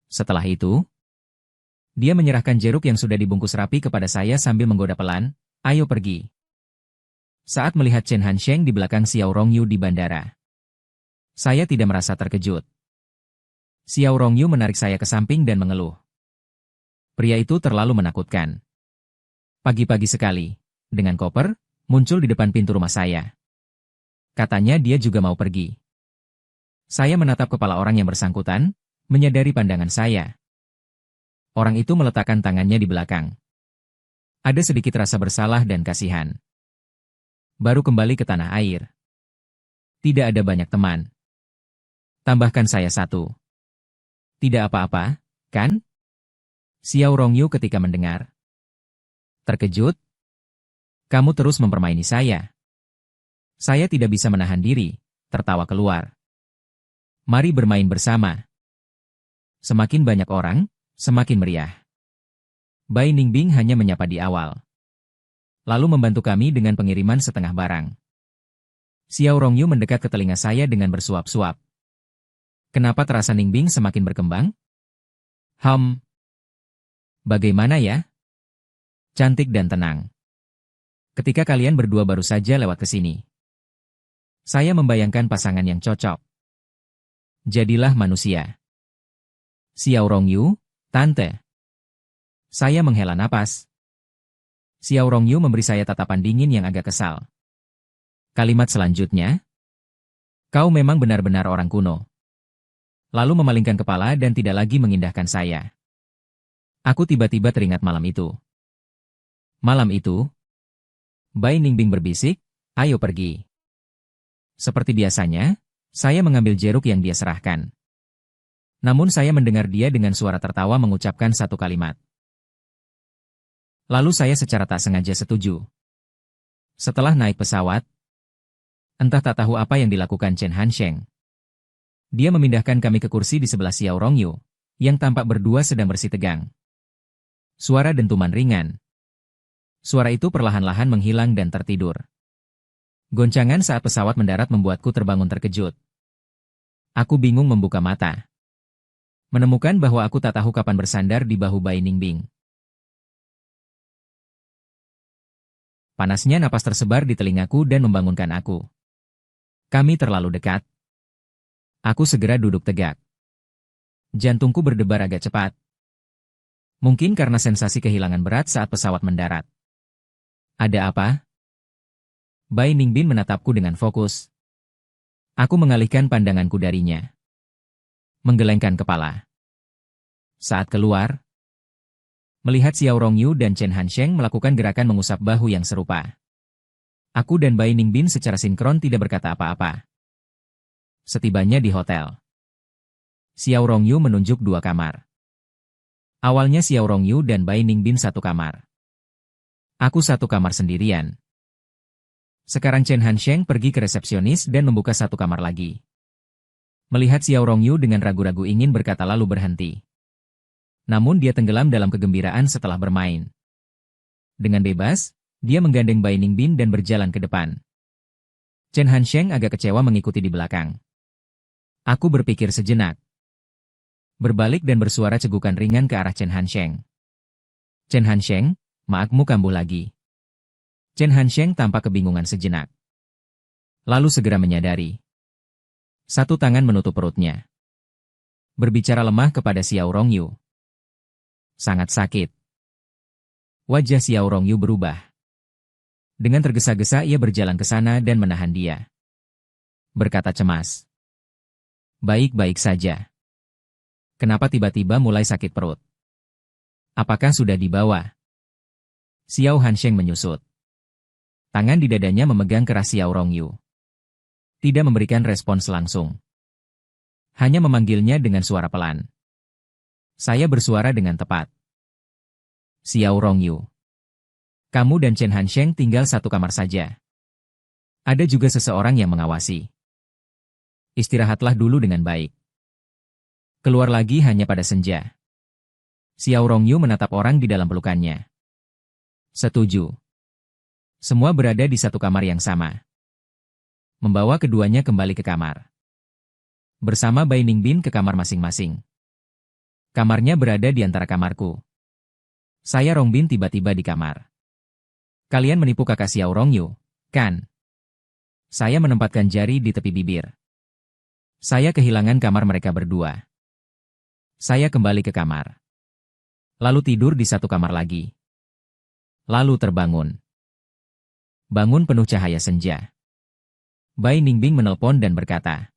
Setelah itu, dia menyerahkan jeruk yang sudah dibungkus rapi kepada saya sambil menggoda pelan, ayo pergi. Saat melihat Chen Hansheng di belakang Xiao Rongyu di bandara, saya tidak merasa terkejut. Xiao Rongyu menarik saya ke samping dan mengeluh. Pria itu terlalu menakutkan. Pagi-pagi sekali, dengan koper, muncul di depan pintu rumah saya. Katanya dia juga mau pergi. Saya menatap kepala orang yang bersangkutan, menyadari pandangan saya. Orang itu meletakkan tangannya di belakang. Ada sedikit rasa bersalah dan kasihan. Baru kembali ke tanah air. Tidak ada banyak teman. Tambahkan saya satu. Tidak apa-apa, kan? Xiao Rongyu ketika mendengar. Terkejut? Kamu terus mempermaini saya. Saya tidak bisa menahan diri, tertawa keluar. Mari bermain bersama. Semakin banyak orang, semakin meriah. Bai Ningbing hanya menyapa di awal. Lalu membantu kami dengan pengiriman setengah barang. Xiao Rongyu mendekat ke telinga saya dengan bersuap-suap. Kenapa terasa Ningbing semakin berkembang? Bagaimana ya? Cantik dan tenang. Ketika kalian berdua baru saja lewat ke sini. Saya membayangkan pasangan yang cocok. Jadilah manusia. Xiao Rongyu, tante. Saya menghela napas. Xiao Rongyu memberi saya tatapan dingin yang agak kesal. Kalimat selanjutnya, kau memang benar-benar orang kuno. Lalu memalingkan kepala dan tidak lagi mengindahkan saya. Aku tiba-tiba teringat malam itu. Malam itu, Bai Ningbing berbisik, ayo pergi. Seperti biasanya, saya mengambil jeruk yang dia serahkan. Namun saya mendengar dia dengan suara tertawa mengucapkan satu kalimat. Lalu saya secara tak sengaja setuju. Setelah naik pesawat, entah tak tahu apa yang dilakukan Chen Hansheng. Dia memindahkan kami ke kursi di sebelah Xiao Rongyu, yang tampak berdua sedang bersitegang. Suara dentuman ringan. Suara itu perlahan-lahan menghilang dan tertidur. Goncangan saat pesawat mendarat membuatku terbangun terkejut. Aku bingung membuka mata. Menemukan bahwa aku tak tahu kapan bersandar di bahu Bai Ningbing. Panasnya napas tersebar di telingaku dan membangunkan aku. Kami terlalu dekat. Aku segera duduk tegak. Jantungku berdebar agak cepat. Mungkin karena sensasi kehilangan berat saat pesawat mendarat. Ada apa? Bai Ningbing menatapku dengan fokus. Aku mengalihkan pandanganku darinya. Menggelengkan kepala. Saat keluar, melihat Xiao Rongyu dan Chen Hansheng melakukan gerakan mengusap bahu yang serupa. Aku dan Bai Ningbing secara sinkron tidak berkata apa-apa. Setibanya di hotel, Xiao Rongyu menunjuk dua kamar. Awalnya Xiao Rongyu dan Bai Ningbing satu kamar. Aku satu kamar sendirian. Sekarang Chen Hansheng pergi ke resepsionis dan membuka satu kamar lagi. Melihat Xiao Rongyu dengan ragu-ragu ingin berkata lalu berhenti. Namun dia tenggelam dalam kegembiraan setelah bermain. Dengan bebas, dia menggandeng Bai Ningbing dan berjalan ke depan. Chen Hansheng agak kecewa mengikuti di belakang. Aku berpikir sejenak. Berbalik dan bersuara cegukan ringan ke arah Chen Hansheng. Chen Hansheng, maafmu kambuh lagi. Chen Hansheng tampak kebingungan sejenak. Lalu segera menyadari. Satu tangan menutup perutnya. Berbicara lemah kepada Xiao Rongyu. Sangat sakit. Wajah Xiao Rongyu berubah. Dengan tergesa-gesa ia berjalan ke sana dan menahan dia. Berkata cemas. Baik-baik saja. Kenapa tiba-tiba mulai sakit perut? Apakah sudah dibawa? Xiao Hansheng menyusut. Tangan di dadanya memegang keras Xiao Rongyu. Tidak memberikan respons langsung. Hanya memanggilnya dengan suara pelan. Saya bersuara dengan tepat. Xiao Rongyu. Kamu dan Chen Hansheng tinggal satu kamar saja. Ada juga seseorang yang mengawasi. Istirahatlah dulu dengan baik. Keluar lagi hanya pada senja. Xiao Rongyu menatap orang di dalam pelukannya. Setuju. Semua berada di satu kamar yang sama. Membawa keduanya kembali ke kamar. Bersama Bai Ningbin ke kamar masing-masing. Kamarnya berada di antara kamarku. Saya Rongbin tiba-tiba di kamar. Kalian menipu kakak Xiao Rongyu, kan? Saya menempatkan jari di tepi bibir. Saya kehilangan kamar mereka berdua. Saya kembali ke kamar. Lalu tidur di satu kamar lagi. Lalu terbangun. Bangun penuh cahaya senja. Bai Ningbing menelpon dan berkata,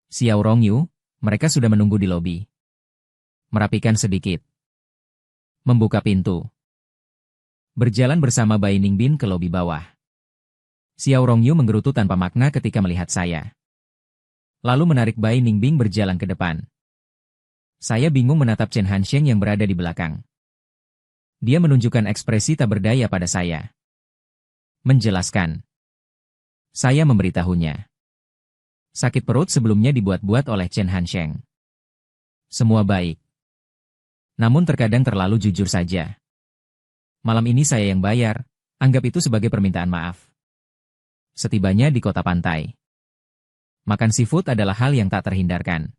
Xiao Rongyu, mereka sudah menunggu di lobi. Merapikan sedikit. Membuka pintu. Berjalan bersama Bai Ningbin ke lobi bawah. Xiao Rongyu menggerutu tanpa makna ketika melihat saya. Lalu menarik Bai Ningbing berjalan ke depan. Saya bingung menatap Chen Hansheng yang berada di belakang. Dia menunjukkan ekspresi tak berdaya pada saya. Menjelaskan. Saya memberitahunya. Sakit perut sebelumnya dibuat-buat oleh Chen Hansheng. Semua baik. Namun terkadang terlalu jujur saja. Malam ini saya yang bayar, anggap itu sebagai permintaan maaf. Setibanya di kota pantai. Makan seafood adalah hal yang tak terhindarkan.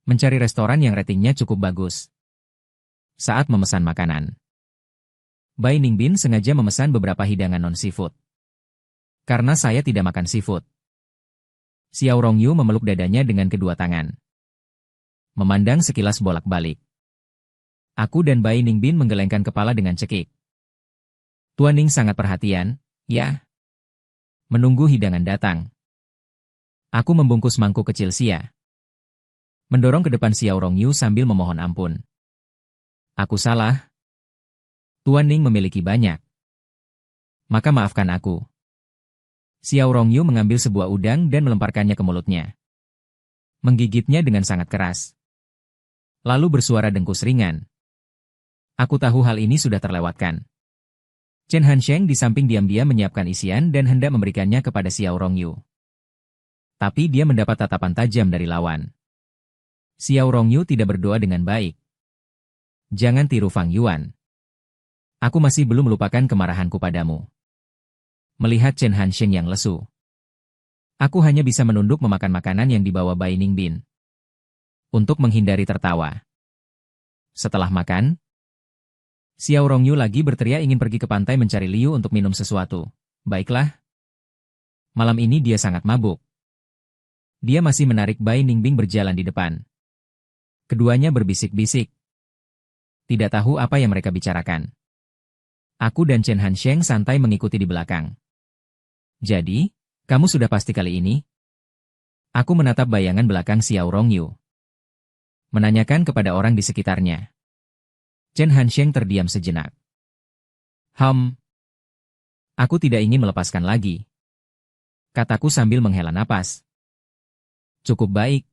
Mencari restoran yang ratingnya cukup bagus. Saat memesan makanan. Bai Ningbin sengaja memesan beberapa hidangan non-seafood. Karena saya tidak makan seafood. Xiao Rongyu memeluk dadanya dengan kedua tangan. Memandang sekilas bolak-balik. Aku dan Bai Ningbin menggelengkan kepala dengan cekik. Tuan Ning sangat perhatian, ya. Menunggu hidangan datang. Aku membungkus mangkuk kecil Xia. Mendorong ke depan Xiao Rongyu sambil memohon ampun. Aku salah. Tuan Ning memiliki banyak. Maka maafkan aku. Xiao Rongyu mengambil sebuah udang dan melemparkannya ke mulutnya. Menggigitnya dengan sangat keras. Lalu bersuara dengkus ringan. Aku tahu hal ini sudah terlewatkan. Chen Hansheng di samping diam-diam menyiapkan isian dan hendak memberikannya kepada Xiao Rongyu. Tapi dia mendapat tatapan tajam dari lawan. Xiao Rongyu tidak berdoa dengan baik. Jangan tiru Fang Yuan. Aku masih belum melupakan kemarahanku padamu. Melihat Chen Hansheng yang lesu. Aku hanya bisa menunduk memakan makanan yang dibawa Bai Ningbin. Untuk menghindari tertawa. Setelah makan, Xiao Rongyu lagi berteriak ingin pergi ke pantai mencari Liu untuk minum sesuatu. Baiklah. Malam ini dia sangat mabuk. Dia masih menarik Bai Ningbing berjalan di depan. Keduanya berbisik-bisik. Tidak tahu apa yang mereka bicarakan. Aku dan Chen Hansheng santai mengikuti di belakang. Jadi, kamu sudah pasti kali ini? Aku menatap bayangan belakang Xiao Rongyu. Menanyakan kepada orang di sekitarnya. Chen Hansheng terdiam sejenak. Aku tidak ingin melepaskan lagi. Kataku sambil menghela napas. Cukup baik.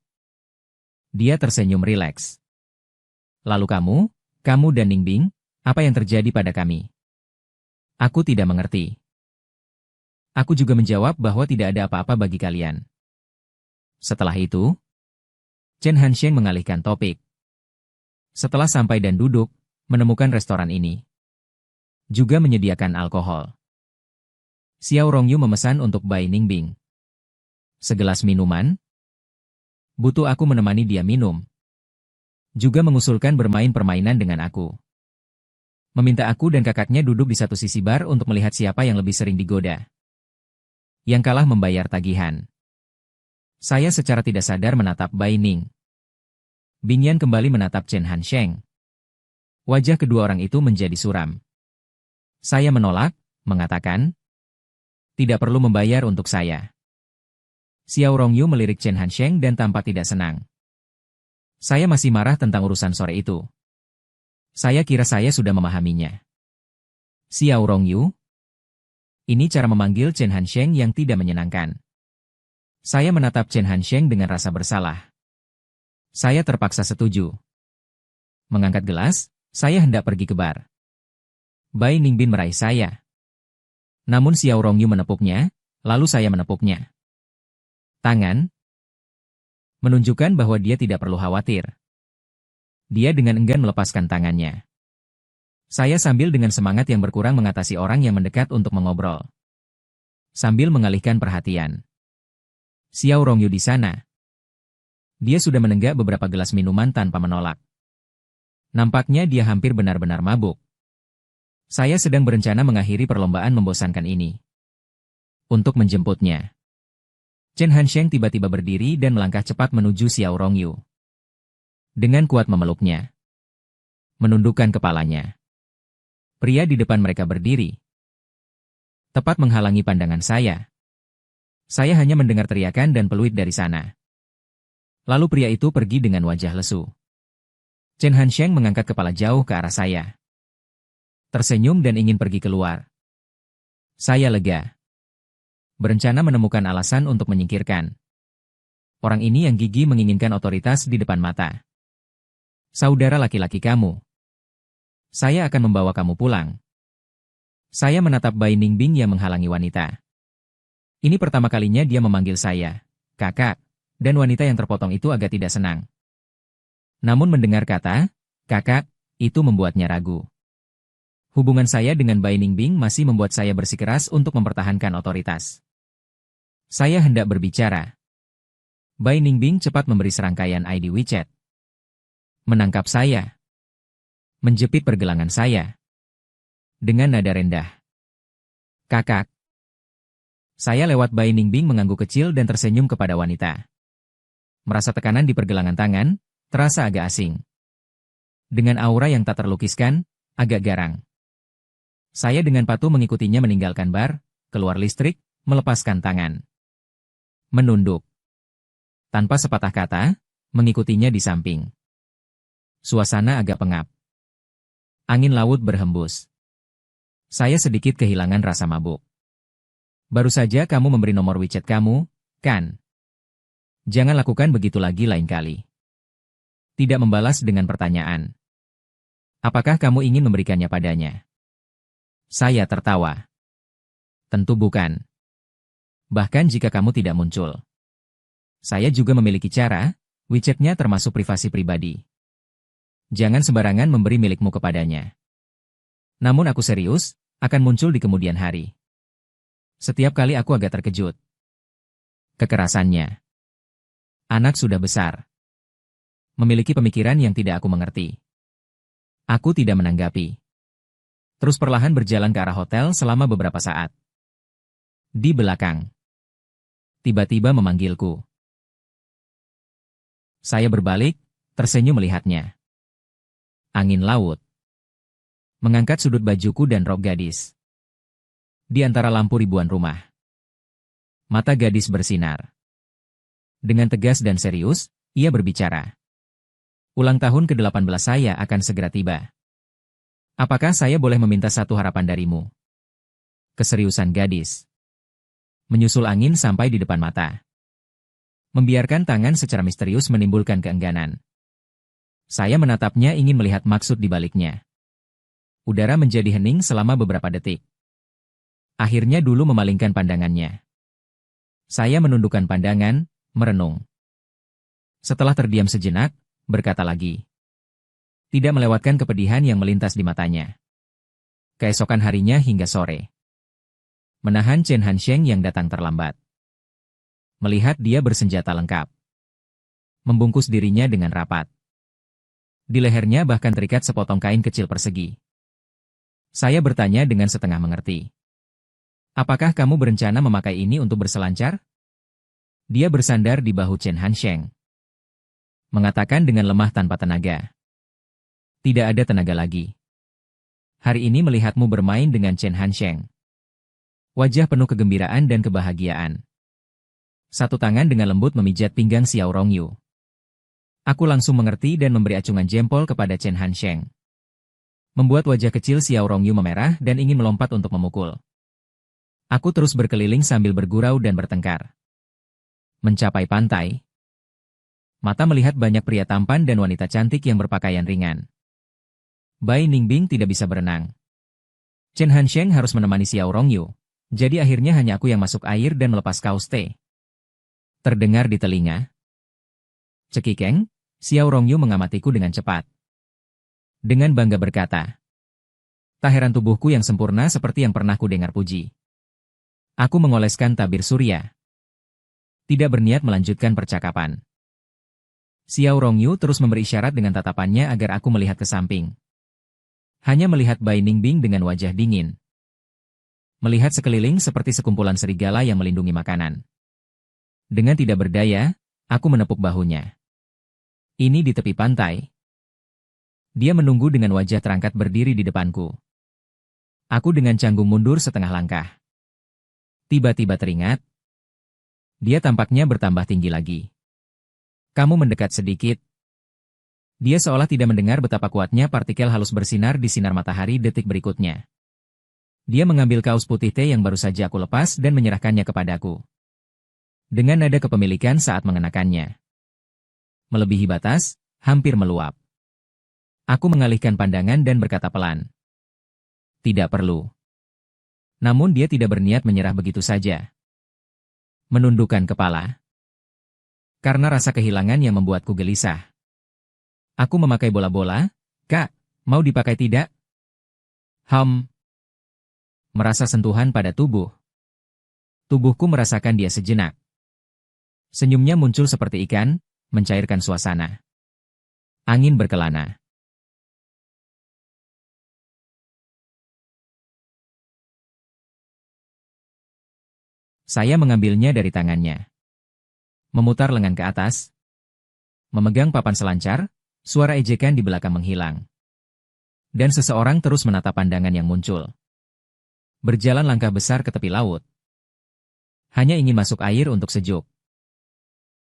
Dia tersenyum rileks. Lalu kamu dan Ningbing, apa yang terjadi pada kami? Aku tidak mengerti. Aku juga menjawab bahwa tidak ada apa-apa bagi kalian. Setelah itu, Chen Hansheng mengalihkan topik. Setelah sampai dan duduk, menemukan restoran ini. Juga menyediakan alkohol. Xiao Rongyu memesan untuk Bai Ningbing. Segelas minuman. Butuh aku menemani dia minum. Juga mengusulkan bermain permainan dengan aku. Meminta aku dan kakaknya duduk di satu sisi bar untuk melihat siapa yang lebih sering digoda. Yang kalah membayar tagihan. Saya secara tidak sadar menatap Bai Ning. Bingyan kembali menatap Chen Hansheng. Wajah kedua orang itu menjadi suram. Saya menolak, mengatakan, tidak perlu membayar untuk saya. Xiao Rongyu melirik Chen Hansheng dan tampak tidak senang. Saya masih marah tentang urusan sore itu. Saya kira saya sudah memahaminya. Xiao Rongyu? Ini cara memanggil Chen Hansheng yang tidak menyenangkan. Saya menatap Chen Hansheng dengan rasa bersalah. Saya terpaksa setuju. Mengangkat gelas, saya hendak pergi ke bar. Bai Ningbin meraih saya. Namun Xiao Rongyu menepuknya, lalu saya menepuknya. Tangan menunjukkan bahwa dia tidak perlu khawatir. Dia dengan enggan melepaskan tangannya. Saya sambil dengan semangat yang berkurang mengatasi orang yang mendekat untuk mengobrol. Sambil mengalihkan perhatian. Xiao Rongyu di sana. Dia sudah menenggak beberapa gelas minuman tanpa menolak. Nampaknya dia hampir benar-benar mabuk. Saya sedang berencana mengakhiri perlombaan membosankan ini. Untuk menjemputnya. Chen Hansheng tiba-tiba berdiri dan melangkah cepat menuju Xiao Rongyu. Dengan kuat memeluknya. Menundukkan kepalanya. Pria di depan mereka berdiri. Tepat menghalangi pandangan saya. Saya hanya mendengar teriakan dan peluit dari sana. Lalu pria itu pergi dengan wajah lesu. Chen Hansheng mengangkat kepala jauh ke arah saya. Tersenyum dan ingin pergi keluar. Saya lega. Berencana menemukan alasan untuk menyingkirkan. Orang ini yang gigih menginginkan otoritas di depan mata. Saudara laki-laki kamu. Saya akan membawa kamu pulang. Saya menatap Bai Ningbing yang menghalangi wanita. Ini pertama kalinya dia memanggil saya, kakak, dan wanita yang terpotong itu agak tidak senang. Namun mendengar kata, kakak, itu membuatnya ragu. Hubungan saya dengan Bai Ningbing masih membuat saya bersikeras untuk mempertahankan otoritas. Saya hendak berbicara. Bai Ningbing cepat memberi serangkaian ID WeChat. Menangkap saya. Menjepit pergelangan saya. Dengan nada rendah. Kakak. Saya lewat Bai Ningbing mengangguk kecil dan tersenyum kepada wanita. Merasa tekanan di pergelangan tangan, terasa agak asing. Dengan aura yang tak terlukiskan, agak garang. Saya dengan patuh mengikutinya meninggalkan bar, keluar listrik, melepaskan tangan. Menunduk. Tanpa sepatah kata, mengikutinya di samping. Suasana agak pengap. Angin laut berhembus. Saya sedikit kehilangan rasa mabuk. Baru saja kamu memberi nomor WeChat kamu, kan? Jangan lakukan begitu lagi lain kali. Tidak membalas dengan pertanyaan. Apakah kamu ingin memberikannya padanya? Saya tertawa. Tentu bukan. Bahkan jika kamu tidak muncul. Saya juga memiliki cara, WeChat-nya termasuk privasi pribadi. Jangan sembarangan memberi milikmu kepadanya. Namun aku serius, akan muncul di kemudian hari. Setiap kali aku agak terkejut. Kekerasannya. Anak sudah besar. Memiliki pemikiran yang tidak aku mengerti. Aku tidak menanggapi. Terus perlahan berjalan ke arah hotel selama beberapa saat. Di belakang. Tiba-tiba memanggilku. Saya berbalik, tersenyum melihatnya. Angin laut. Mengangkat sudut bajuku dan rok gadis. Di antara lampu ribuan rumah. Mata gadis bersinar. Dengan tegas dan serius, ia berbicara. Ulang tahun ke-18 saya akan segera tiba. Apakah saya boleh meminta satu harapan darimu? Keseriusan gadis. Menyusul angin sampai di depan mata. Membiarkan tangan secara misterius menimbulkan keengganan. Saya menatapnya ingin melihat maksud di baliknya. Udara menjadi hening selama beberapa detik. Akhirnya dulu memalingkan pandangannya. Saya menundukkan pandangan, merenung. Setelah terdiam sejenak, berkata lagi. Tidak melewatkan kepedihan yang melintas di matanya. Keesokan harinya hingga sore. Menahan Chen Hansheng yang datang terlambat. Melihat dia bersenjata lengkap. Membungkus dirinya dengan rapat. Di lehernya bahkan terikat sepotong kain kecil persegi. Saya bertanya dengan setengah mengerti. Apakah kamu berencana memakai ini untuk berselancar? Dia bersandar di bahu Chen Hansheng. Mengatakan dengan lemah tanpa tenaga. Tidak ada tenaga lagi. Hari ini melihatmu bermain dengan Chen Hansheng. Wajah penuh kegembiraan dan kebahagiaan. Satu tangan dengan lembut memijat pinggang Xiao Rongyu. Aku langsung mengerti dan memberi acungan jempol kepada Chen Hansheng. Membuat wajah kecil Xiao Rongyu memerah dan ingin melompat untuk memukul. Aku terus berkeliling sambil bergurau dan bertengkar. Mencapai pantai. Mata melihat banyak pria tampan dan wanita cantik yang berpakaian ringan. Bai Ningbing tidak bisa berenang. Chen Hansheng harus menemani Xiao Rongyu. Jadi akhirnya hanya aku yang masuk air dan melepas kaos teh. Terdengar di telinga. Cekikeng, Xiao Rongyu mengamatiku dengan cepat. Dengan bangga berkata, tak heran tubuhku yang sempurna seperti yang pernah ku dengar puji. Aku mengoleskan tabir surya. Tidak berniat melanjutkan percakapan. Xiao Rongyu terus memberi isyarat dengan tatapannya agar aku melihat ke samping. Hanya melihat Bai Ningbing dengan wajah dingin. Melihat sekeliling seperti sekumpulan serigala yang melindungi makanan. Dengan tidak berdaya, aku menepuk bahunya. Ini di tepi pantai. Dia menunggu dengan wajah terangkat berdiri di depanku. Aku dengan canggung mundur setengah langkah. Tiba-tiba teringat. Dia tampaknya bertambah tinggi lagi. Kamu mendekat sedikit. Dia seolah tidak mendengar betapa kuatnya partikel halus bersinar di sinar matahari detik berikutnya. Dia mengambil kaos putih teh yang baru saja aku lepas dan menyerahkannya kepadaku. Dengan nada kepemilikan saat mengenakannya. Melebihi batas, hampir meluap. Aku mengalihkan pandangan dan berkata pelan. Tidak perlu. Namun dia tidak berniat menyerah begitu saja. Menundukkan kepala. Karena rasa kehilangan yang membuatku gelisah. Aku memakai bola-bola, Kak, mau dipakai tidak? Merasa sentuhan pada tubuh. Tubuhku merasakan dia sejenak. Senyumnya muncul seperti ikan, mencairkan suasana. Angin berkelana. Saya mengambilnya dari tangannya. Memutar lengan ke atas. Memegang papan selancar, suara ejekan di belakang menghilang. Dan seseorang terus menatap pandangan yang muncul. Berjalan langkah besar ke tepi laut. Hanya ingin masuk air untuk sejuk.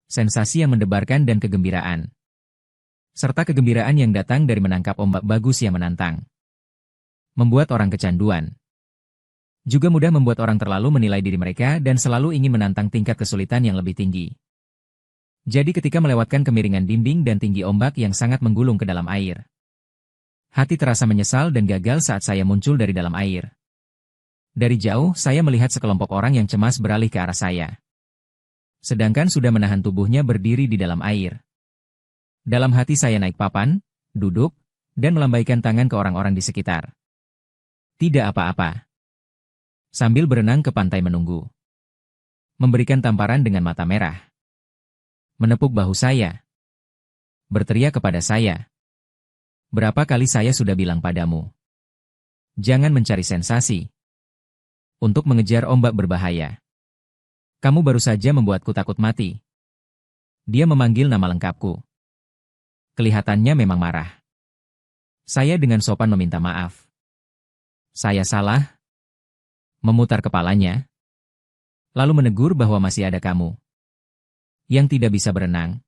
Sensasi yang mendebarkan dan kegembiraan. Serta kegembiraan yang datang dari menangkap ombak bagus yang menantang. Membuat orang kecanduan. Juga mudah membuat orang terlalu menilai diri mereka dan selalu ingin menantang tingkat kesulitan yang lebih tinggi. Jadi ketika melewatkan kemiringan dinding dan tinggi ombak yang sangat menggulung ke dalam air. Hati terasa menyesal dan gagal saat saya muncul dari dalam air. Dari jauh, saya melihat sekelompok orang yang cemas beralih ke arah saya. Sedangkan sudah menahan tubuhnya berdiri di dalam air. Dalam hati saya naik papan, duduk, dan melambaikan tangan ke orang-orang di sekitar. Tidak apa-apa. Sambil berenang ke pantai menunggu. Memberikan tamparan dengan mata merah. Menepuk bahu saya. Berteriak kepada saya. Berapa kali saya sudah bilang padamu? Jangan mencari sensasi. Untuk mengejar ombak berbahaya. Kamu baru saja membuatku takut mati. Dia memanggil nama lengkapku. Kelihatannya memang marah. Saya dengan sopan meminta maaf. Saya salah. Memutar kepalanya. Lalu menegur bahwa masih ada kamu. Yang tidak bisa berenang.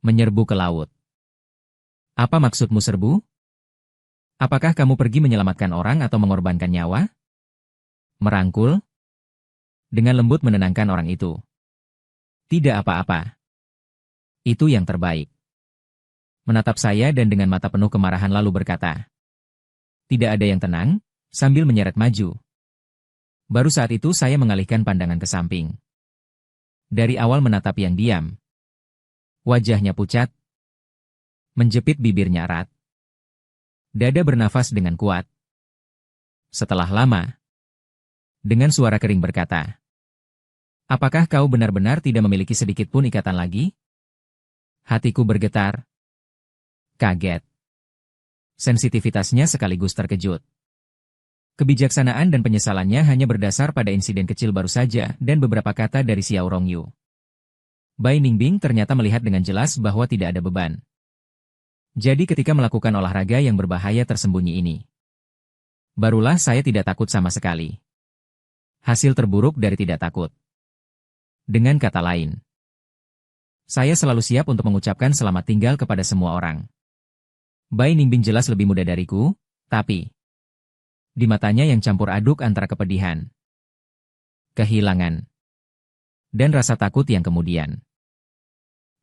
Menyerbu ke laut. Apa maksudmu serbu? Apakah kamu pergi menyelamatkan orang atau mengorbankan nyawa? Merangkul? Dengan lembut menenangkan orang itu. Tidak apa-apa. Itu yang terbaik. Menatap saya dan dengan mata penuh kemarahan lalu berkata. Tidak ada yang tenang, sambil menyeret maju. Baru saat itu saya mengalihkan pandangan ke samping. Dari awal menatap yang diam. Wajahnya pucat. Menjepit bibirnya erat. Dada bernafas dengan kuat. Setelah lama. Dengan suara kering berkata. Apakah kau benar-benar tidak memiliki sedikit pun ikatan lagi? Hatiku bergetar. Kaget. Sensitivitasnya sekaligus terkejut. Kebijaksanaan dan penyesalannya hanya berdasar pada insiden kecil baru saja dan beberapa kata dari Xiao Rongyu. Bai Ningbing ternyata melihat dengan jelas bahwa tidak ada beban. Jadi ketika melakukan olahraga yang berbahaya tersembunyi ini, barulah saya tidak takut sama sekali. Hasil terburuk dari tidak takut. Dengan kata lain, saya selalu siap untuk mengucapkan selamat tinggal kepada semua orang. Bai Ningbing jelas lebih muda dariku, tapi di matanya yang campur aduk antara kepedihan, kehilangan, dan rasa takut yang kemudian.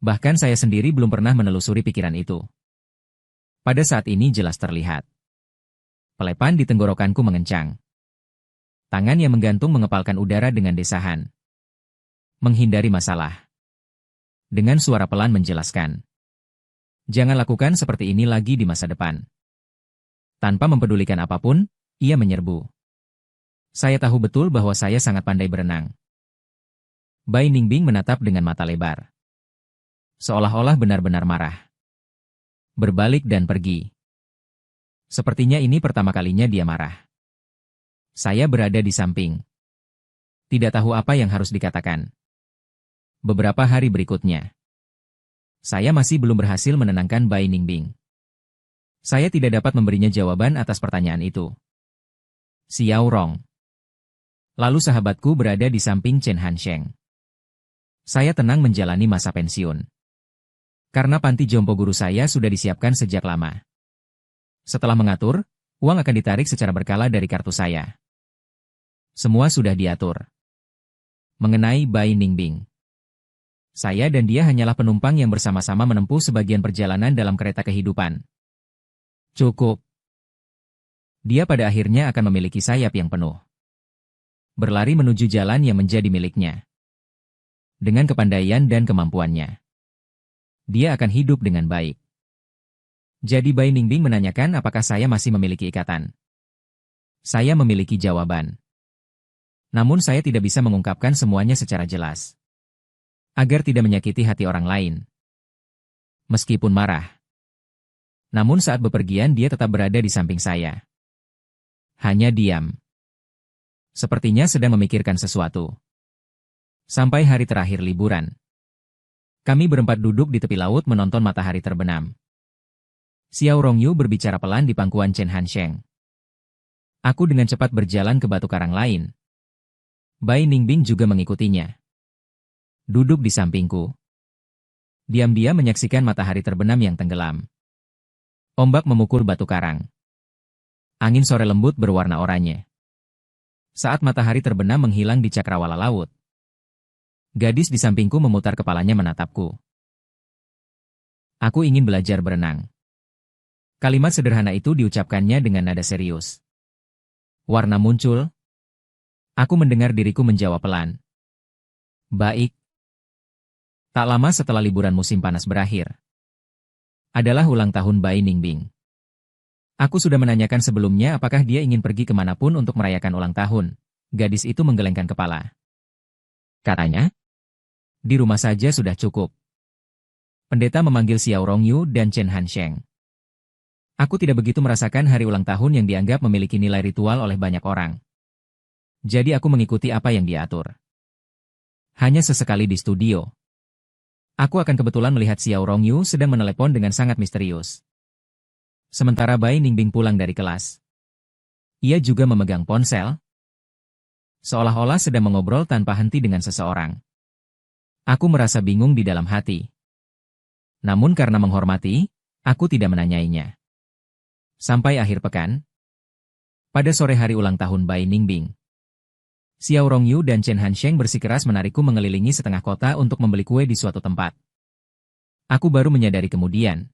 Bahkan saya sendiri belum pernah menelusuri pikiran itu. Pada saat ini jelas terlihat. Pelepan di tenggorokanku mengencang. Tangan yang menggantung mengepalkan udara dengan desahan. Menghindari masalah. Dengan suara pelan menjelaskan. Jangan lakukan seperti ini lagi di masa depan. Tanpa mempedulikan apapun, ia menyerbu. Saya tahu betul bahwa saya sangat pandai berenang. Bai Ningbing menatap dengan mata lebar. Seolah-olah benar-benar marah. Berbalik dan pergi. Sepertinya ini pertama kalinya dia marah. Saya berada di samping. Tidak tahu apa yang harus dikatakan. Beberapa hari berikutnya, saya masih belum berhasil menenangkan Bai Ningbing. Saya tidak dapat memberinya jawaban atas pertanyaan itu. Xiao Rong. Lalu sahabatku berada di samping Chen Hansheng. Saya tenang menjalani masa pensiun. Karena panti jompo guru saya sudah disiapkan sejak lama. Setelah mengatur, uang akan ditarik secara berkala dari kartu saya. Semua sudah diatur. Mengenai Bai Ningbing, saya dan dia hanyalah penumpang yang bersama-sama menempuh sebagian perjalanan dalam kereta kehidupan. Cukup. Dia pada akhirnya akan memiliki sayap yang penuh. Berlari menuju jalan yang menjadi miliknya. Dengan kepandaian dan kemampuannya, dia akan hidup dengan baik. Jadi Bai Ningbing menanyakan apakah saya masih memiliki ikatan. Saya memiliki jawaban. Namun saya tidak bisa mengungkapkan semuanya secara jelas. Agar tidak menyakiti hati orang lain. Meskipun marah. Namun saat bepergian dia tetap berada di samping saya. Hanya diam. Sepertinya sedang memikirkan sesuatu. Sampai hari terakhir liburan. Kami berempat duduk di tepi laut menonton matahari terbenam. Xiao Rongyu berbicara pelan di pangkuan Chen Hansheng. Aku dengan cepat berjalan ke batu karang lain. Bai Ningbing juga mengikutinya. Duduk di sampingku. Diam-diam menyaksikan matahari terbenam yang tenggelam. Ombak memukul batu karang. Angin sore lembut berwarna oranye. Saat matahari terbenam menghilang di cakrawala laut. Gadis di sampingku memutar kepalanya menatapku. Aku ingin belajar berenang. Kalimat sederhana itu diucapkannya dengan nada serius. Warna muncul. Aku mendengar diriku menjawab pelan. Baik. Tak lama setelah liburan musim panas berakhir. Adalah ulang tahun Bai Ningbing. Aku sudah menanyakan sebelumnya apakah dia ingin pergi kemanapun untuk merayakan ulang tahun. Gadis itu menggelengkan kepala. Katanya, di rumah saja sudah cukup. Pendeta memanggil Xiao Rongyu dan Chen Hansheng. Aku tidak begitu merasakan hari ulang tahun yang dianggap memiliki nilai ritual oleh banyak orang. Jadi aku mengikuti apa yang diatur. Hanya sesekali di studio. Aku akan kebetulan melihat Xiao Rongyu sedang menelepon dengan sangat misterius. Sementara Bai Ningbing pulang dari kelas. Ia juga memegang ponsel. Seolah-olah sedang mengobrol tanpa henti dengan seseorang. Aku merasa bingung di dalam hati. Namun karena menghormati, aku tidak menanyainya. Sampai akhir pekan. Pada sore hari ulang tahun Bai Ningbing. Xiao Rongyu dan Chen Hansheng bersikeras menarikku mengelilingi setengah kota untuk membeli kue di suatu tempat. Aku baru menyadari kemudian.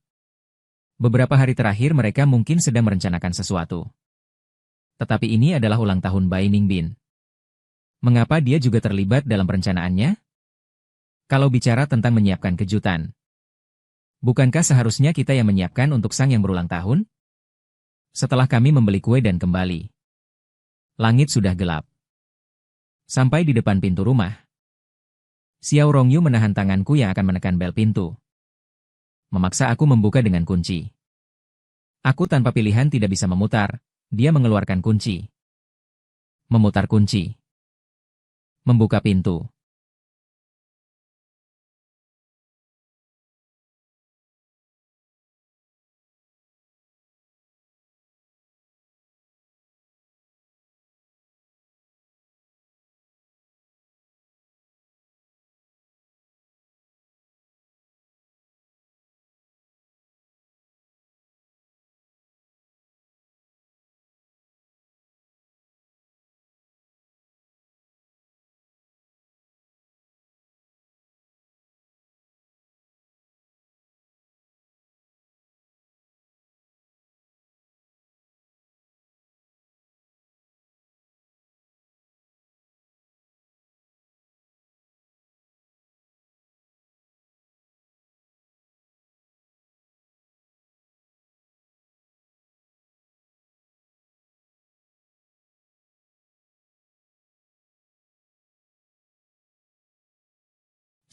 Beberapa hari terakhir mereka mungkin sedang merencanakan sesuatu. Tetapi ini adalah ulang tahun Bai Ningbing. Mengapa dia juga terlibat dalam perencanaannya? Kalau bicara tentang menyiapkan kejutan. Bukankah seharusnya kita yang menyiapkan untuk sang yang berulang tahun? Setelah kami membeli kue dan kembali. Langit sudah gelap. Sampai di depan pintu rumah. Xiao Rongyu menahan tanganku yang akan menekan bel pintu. Memaksa aku membuka dengan kunci. Aku tanpa pilihan tidak bisa memutar, dia mengeluarkan kunci. Memutar kunci. Membuka pintu.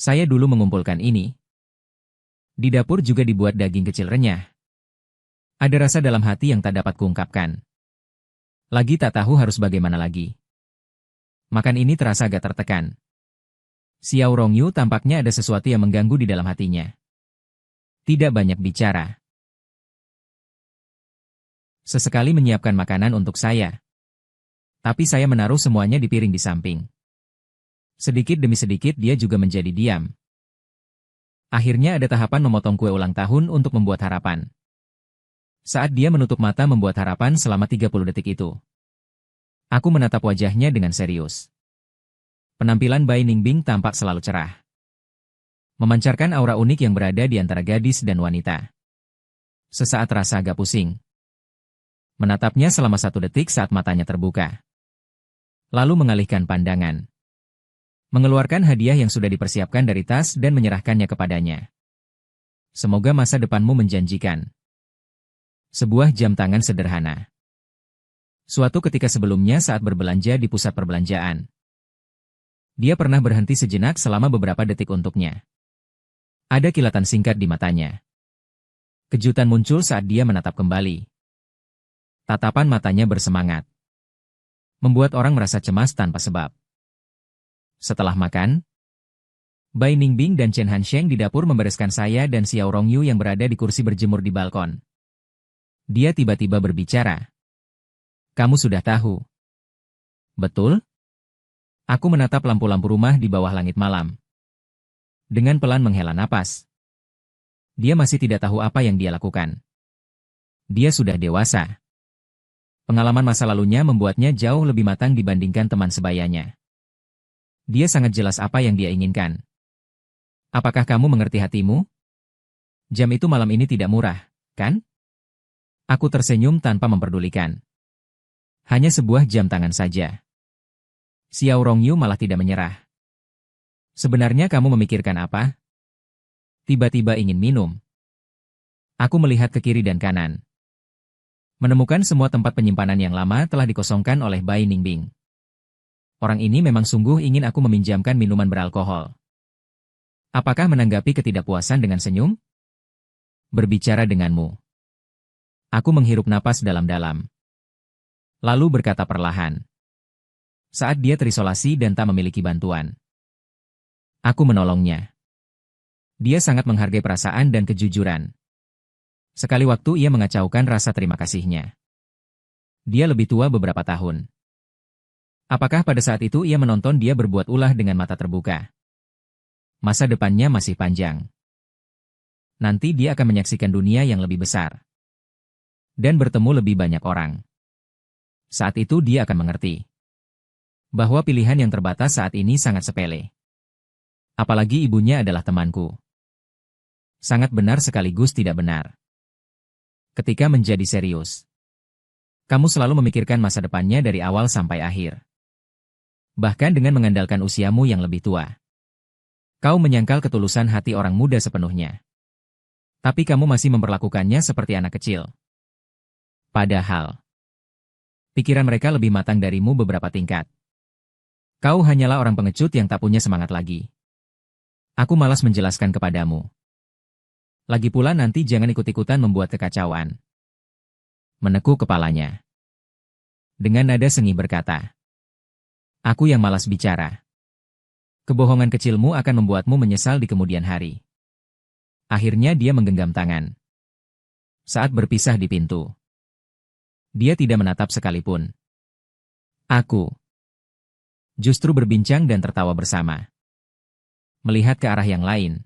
Saya dulu mengumpulkan ini. Di dapur juga dibuat daging kecil renyah. Ada rasa dalam hati yang tak dapat kuungkapkan. Lagi tak tahu harus bagaimana lagi. Makan ini terasa agak tertekan. Xiao Rongyu tampaknya ada sesuatu yang mengganggu di dalam hatinya. Tidak banyak bicara. Sesekali menyiapkan makanan untuk saya. Tapi saya menaruh semuanya di piring di samping. Sedikit demi sedikit dia juga menjadi diam. Akhirnya ada tahapan memotong kue ulang tahun untuk membuat harapan. Saat dia menutup mata membuat harapan selama 30 detik itu. Aku menatap wajahnya dengan serius. Penampilan Bai Ningbing tampak selalu cerah. Memancarkan aura unik yang berada di antara gadis dan wanita. Sesaat rasa agak pusing. Menatapnya selama 1 detik saat matanya terbuka. Lalu mengalihkan pandangan. Mengeluarkan hadiah yang sudah dipersiapkan dari tas dan menyerahkannya kepadanya. Semoga masa depanmu menjanjikan. Sebuah jam tangan sederhana. Suatu ketika sebelumnya saat berbelanja di pusat perbelanjaan. Dia pernah berhenti sejenak selama beberapa detik untuknya. Ada kilatan singkat di matanya. Kejutan muncul saat dia menatap kembali. Tatapan matanya bersemangat. Membuat orang merasa cemas tanpa sebab. Setelah makan, Bai Ningbing dan Chen Hansheng di dapur membereskan saya dan Xiao Rongyu yang berada di kursi berjemur di balkon. Dia tiba-tiba berbicara. Kamu sudah tahu. Betul? Aku menatap lampu-lampu rumah di bawah langit malam. Dengan pelan menghela napas. Dia masih tidak tahu apa yang dia lakukan. Dia sudah dewasa. Pengalaman masa lalunya membuatnya jauh lebih matang dibandingkan teman sebayanya. Dia sangat jelas apa yang dia inginkan. Apakah kamu mengerti hatimu? Jam itu malam ini tidak murah, kan? Aku tersenyum tanpa memperdulikan. Hanya sebuah jam tangan saja. Xiao Rongyu malah tidak menyerah. Sebenarnya kamu memikirkan apa? Tiba-tiba ingin minum. Aku melihat ke kiri dan kanan. Menemukan semua tempat penyimpanan yang lama telah dikosongkan oleh Bai Ningbing. Orang ini memang sungguh ingin aku meminjamkan minuman beralkohol. Apakah menanggapi ketidakpuasan dengan senyum? Berbicara denganmu. Aku menghirup napas dalam-dalam. Lalu berkata perlahan. Saat dia terisolasi dan tak memiliki bantuan. Aku menolongnya. Dia sangat menghargai perasaan dan kejujuran. Sekali waktu ia mengacaukan rasa terima kasihnya. Dia lebih tua beberapa tahun. Apakah pada saat itu ia menonton dia berbuat ulah dengan mata terbuka? Masa depannya masih panjang. Nanti dia akan menyaksikan dunia yang lebih besar. Dan bertemu lebih banyak orang. Saat itu dia akan mengerti. Bahwa pilihan yang terbatas saat ini sangat sepele. Apalagi ibunya adalah temanku. Sangat benar sekaligus tidak benar. Ketika menjadi serius. Kamu selalu memikirkan masa depannya dari awal sampai akhir. Bahkan dengan mengandalkan usiamu yang lebih tua. Kau menyangkal ketulusan hati orang muda sepenuhnya. Tapi kamu masih memperlakukannya seperti anak kecil. Padahal, pikiran mereka lebih matang darimu beberapa tingkat. Kau hanyalah orang pengecut yang tak punya semangat lagi. Aku malas menjelaskan kepadamu. Lagi pula nanti jangan ikut-ikutan membuat kekacauan. Menekuk kepalanya. Dengan nada sengih berkata. Aku yang malas bicara. Kebohongan kecilmu akan membuatmu menyesal di kemudian hari. Akhirnya dia menggenggam tangan. Saat berpisah di pintu, dia tidak menatap sekalipun. Aku justru berbincang dan tertawa bersama. Melihat ke arah yang lain,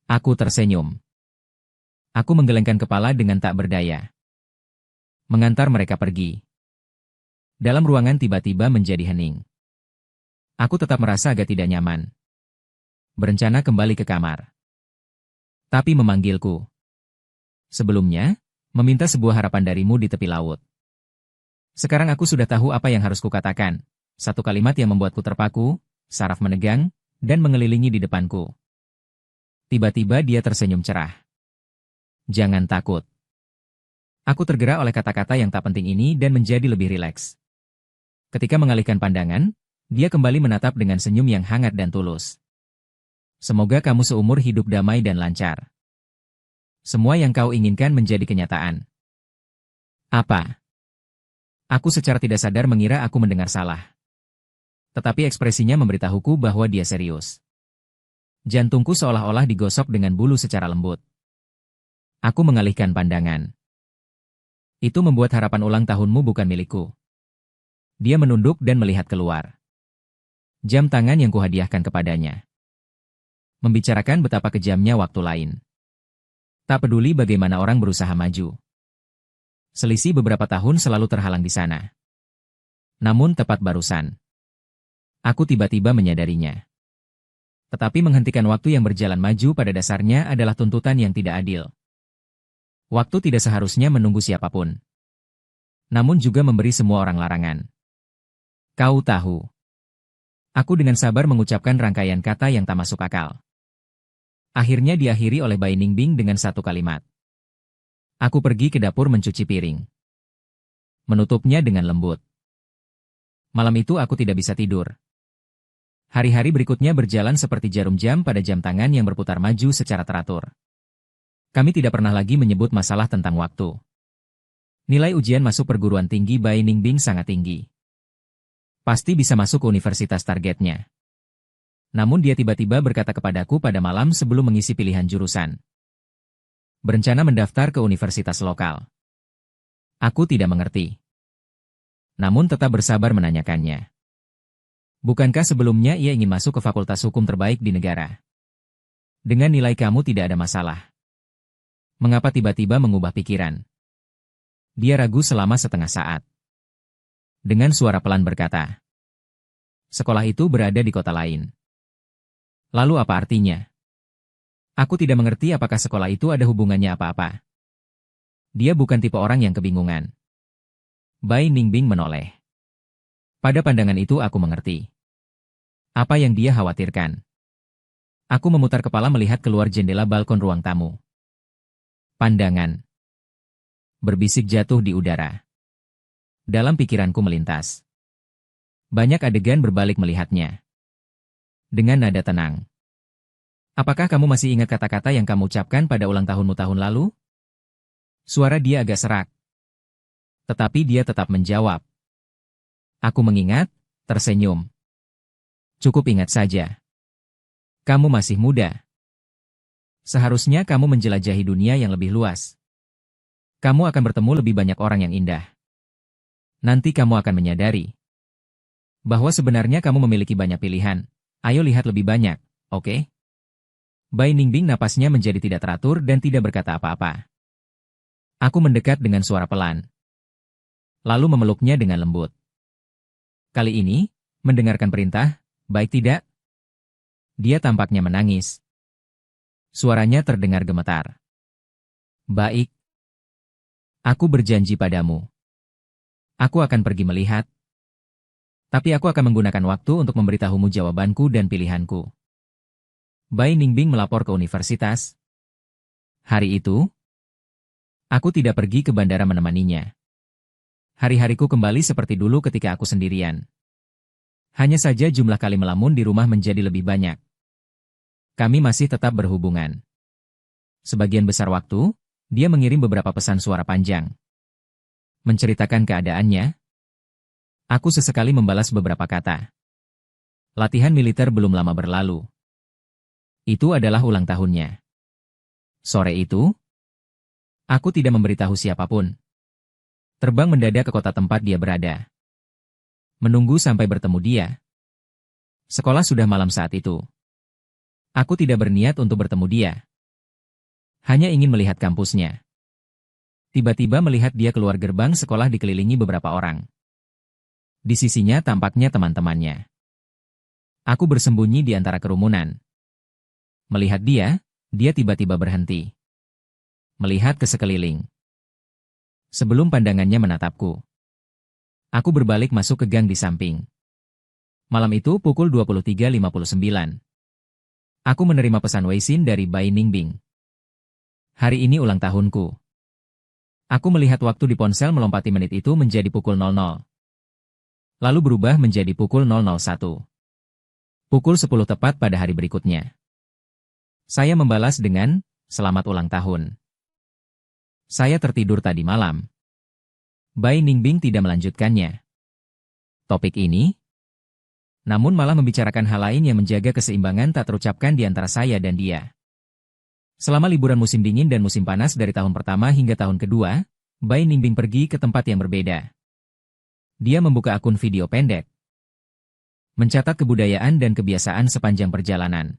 aku tersenyum. Aku menggelengkan kepala dengan tak berdaya. Mengantar mereka pergi. Dalam ruangan tiba-tiba menjadi hening. Aku tetap merasa agak tidak nyaman. Berencana kembali ke kamar. Tapi memanggilku. Sebelumnya, meminta sebuah harapan darimu di tepi laut. Sekarang aku sudah tahu apa yang harus kukatakan. Satu kalimat yang membuatku terpaku, saraf menegang, dan mengelilingi di depanku. Tiba-tiba dia tersenyum cerah. Jangan takut. Aku tergerak oleh kata-kata yang tak penting ini dan menjadi lebih rileks. Ketika mengalihkan pandangan, dia kembali menatap dengan senyum yang hangat dan tulus. Semoga kamu seumur hidup damai dan lancar. Semua yang kau inginkan menjadi kenyataan. Apa? Aku secara tidak sadar mengira aku mendengar salah. Tetapi ekspresinya memberitahuku bahwa dia serius. Jantungku seolah-olah digosok dengan bulu secara lembut. Aku mengalihkan pandangan. Itu membuat harapan ulang tahunmu bukan milikku. Dia menunduk dan melihat keluar. Jam tangan yang kuhadiahkan kepadanya. Membicarakan betapa kejamnya waktu lain. Tak peduli bagaimana orang berusaha maju. Selisih beberapa tahun selalu terhalang di sana. Namun tepat barusan, aku tiba-tiba menyadarinya. Tetapi menghentikan waktu yang berjalan maju pada dasarnya adalah tuntutan yang tidak adil. Waktu tidak seharusnya menunggu siapapun. Namun juga memberi semua orang larangan. Kau tahu. Aku dengan sabar mengucapkan rangkaian kata yang tak masuk akal. Akhirnya diakhiri oleh Bai Ningbing dengan satu kalimat. Aku pergi ke dapur mencuci piring. Menutupnya dengan lembut. Malam itu aku tidak bisa tidur. Hari-hari berikutnya berjalan seperti jarum jam pada jam tangan yang berputar maju secara teratur. Kami tidak pernah lagi menyebut masalah tentang waktu. Nilai ujian masuk perguruan tinggi Bai Ningbing sangat tinggi. Pasti bisa masuk ke universitas targetnya. Namun dia tiba-tiba berkata kepadaku pada malam sebelum mengisi pilihan jurusan. Berencana mendaftar ke universitas lokal. Aku tidak mengerti. Namun tetap bersabar menanyakannya. Bukankah sebelumnya ia ingin masuk ke fakultas hukum terbaik di negara? Dengan nilai kamu tidak ada masalah. Mengapa tiba-tiba mengubah pikiran? Dia ragu selama setengah saat. Dengan suara pelan berkata, sekolah itu berada di kota lain. Lalu apa artinya? Aku tidak mengerti apakah sekolah itu ada hubungannya apa-apa. Dia bukan tipe orang yang kebingungan. Bai Ningbing menoleh. Pada pandangan itu aku mengerti. Apa yang dia khawatirkan? Aku memutar kepala melihat keluar jendela balkon ruang tamu. Pandangan. Berbisik jatuh di udara. Dalam pikiranku melintas. Banyak adegan berbalik melihatnya. Dengan nada tenang. Apakah kamu masih ingat kata-kata yang kamu ucapkan pada ulang tahunmu tahun lalu? Suara dia agak serak. Tetapi dia tetap menjawab. Aku mengingat, tersenyum. Cukup ingat saja. Kamu masih muda. Seharusnya kamu menjelajahi dunia yang lebih luas. Kamu akan bertemu lebih banyak orang yang indah. Nanti kamu akan menyadari bahwa sebenarnya kamu memiliki banyak pilihan. Ayo lihat lebih banyak, oke? Bai Ningbing napasnya menjadi tidak teratur dan tidak berkata apa-apa. Aku mendekat dengan suara pelan. Lalu memeluknya dengan lembut. Kali ini, mendengarkan perintah, baik tidak? Dia tampaknya menangis. Suaranya terdengar gemetar. Baik. Aku berjanji padamu. Aku akan pergi melihat. Tapi aku akan menggunakan waktu untuk memberitahumu jawabanku dan pilihanku. Bai Ningbing melapor ke universitas. Hari itu, aku tidak pergi ke bandara menemaninya. Hari-hariku kembali seperti dulu ketika aku sendirian. Hanya saja jumlah kali melamun di rumah menjadi lebih banyak. Kami masih tetap berhubungan. Sebagian besar waktu, dia mengirim beberapa pesan suara panjang. Menceritakan keadaannya. Aku sesekali membalas beberapa kata. Latihan militer belum lama berlalu. Itu adalah ulang tahunnya. Sore itu, aku tidak memberitahu siapapun. Terbang mendadak ke kota tempat dia berada. Menunggu sampai bertemu dia. Sekolah sudah malam saat itu. Aku tidak berniat untuk bertemu dia. Hanya ingin melihat kampusnya. Tiba-tiba melihat dia keluar gerbang sekolah dikelilingi beberapa orang. Di sisinya tampaknya teman-temannya. Aku bersembunyi di antara kerumunan. Melihat dia tiba-tiba berhenti. Melihat ke sekeliling. Sebelum pandangannya menatapku. Aku berbalik masuk ke gang di samping. Malam itu pukul 23.59. Aku menerima pesan Weixin dari Bai Ningbing. Hari ini ulang tahunku. Aku melihat waktu di ponsel melompati menit itu menjadi pukul 00. Lalu berubah menjadi pukul 001. Pukul 10 tepat pada hari berikutnya. Saya membalas dengan, "Selamat ulang tahun." Saya tertidur tadi malam. Bai Ningbing tidak melanjutkannya. Topik ini, namun malah membicarakan hal lain yang menjaga keseimbangan tak terucapkan di antara saya dan dia. Selama liburan musim dingin dan musim panas dari tahun pertama hingga tahun kedua, Bai Ningbing pergi ke tempat yang berbeda. Dia membuka akun video pendek. Mencatat kebudayaan dan kebiasaan sepanjang perjalanan.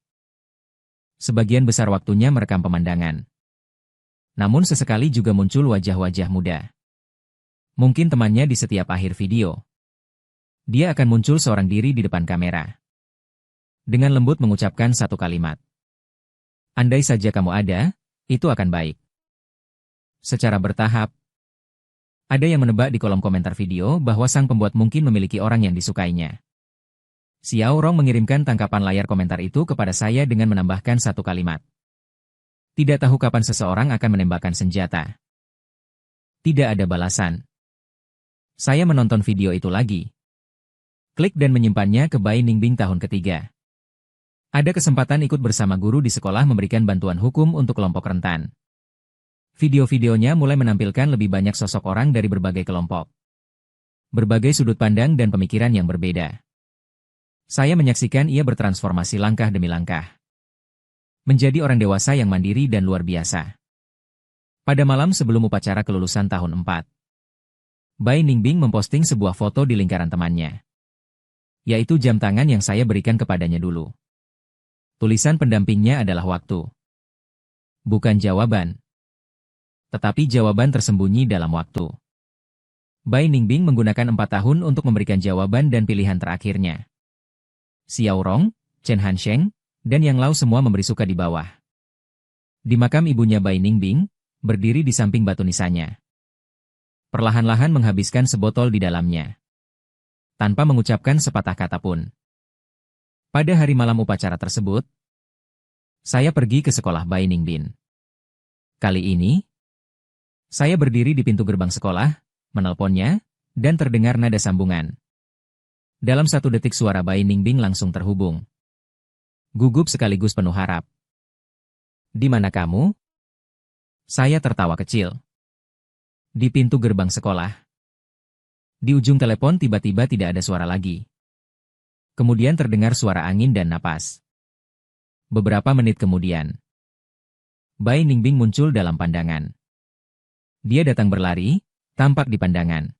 Sebagian besar waktunya merekam pemandangan. Namun sesekali juga muncul wajah-wajah muda. Mungkin temannya di setiap akhir video. Dia akan muncul seorang diri di depan kamera. Dengan lembut mengucapkan satu kalimat. Andai saja kamu ada, itu akan baik. Secara bertahap, ada yang menebak di kolom komentar video bahwa sang pembuat mungkin memiliki orang yang disukainya. Xiao Rong mengirimkan tangkapan layar komentar itu kepada saya dengan menambahkan satu kalimat. Tidak tahu kapan seseorang akan menembakkan senjata. Tidak ada balasan. Saya menonton video itu lagi. Klik dan menyimpannya ke Bai Ningbing tahun ketiga. Ada kesempatan ikut bersama guru di sekolah memberikan bantuan hukum untuk kelompok rentan. Video-videonya mulai menampilkan lebih banyak sosok orang dari berbagai kelompok. Berbagai sudut pandang dan pemikiran yang berbeda. Saya menyaksikan ia bertransformasi langkah demi langkah. Menjadi orang dewasa yang mandiri dan luar biasa. Pada malam sebelum upacara kelulusan tahun 4, Bai Ningbing memposting sebuah foto di lingkaran temannya. Yaitu jam tangan yang saya berikan kepadanya dulu. Tulisan pendampingnya adalah waktu. Bukan jawaban. Tetapi jawaban tersembunyi dalam waktu. Bai Ningbing menggunakan 4 tahun untuk memberikan jawaban dan pilihan terakhirnya. Xiao Rong, Chen Hansheng, dan Yang Lao semua memberi suka di bawah. Di makam ibunya Bai Ningbing, berdiri di samping batu nisannya. Perlahan-lahan menghabiskan sebotol di dalamnya. Tanpa mengucapkan sepatah kata pun. Pada hari malam upacara tersebut, saya pergi ke sekolah Bai Ningbing. Kali ini, saya berdiri di pintu gerbang sekolah, menelponnya, dan terdengar nada sambungan. Dalam 1 detik suara Bai Ningbing langsung terhubung. Gugup sekaligus penuh harap. "Di mana kamu?" Saya tertawa kecil. Di pintu gerbang sekolah. Di ujung telepon tiba-tiba tidak ada suara lagi. Kemudian terdengar suara angin dan napas. Beberapa menit kemudian, Bai Ningbing muncul dalam pandangan. Dia datang berlari, tampak di pandangan.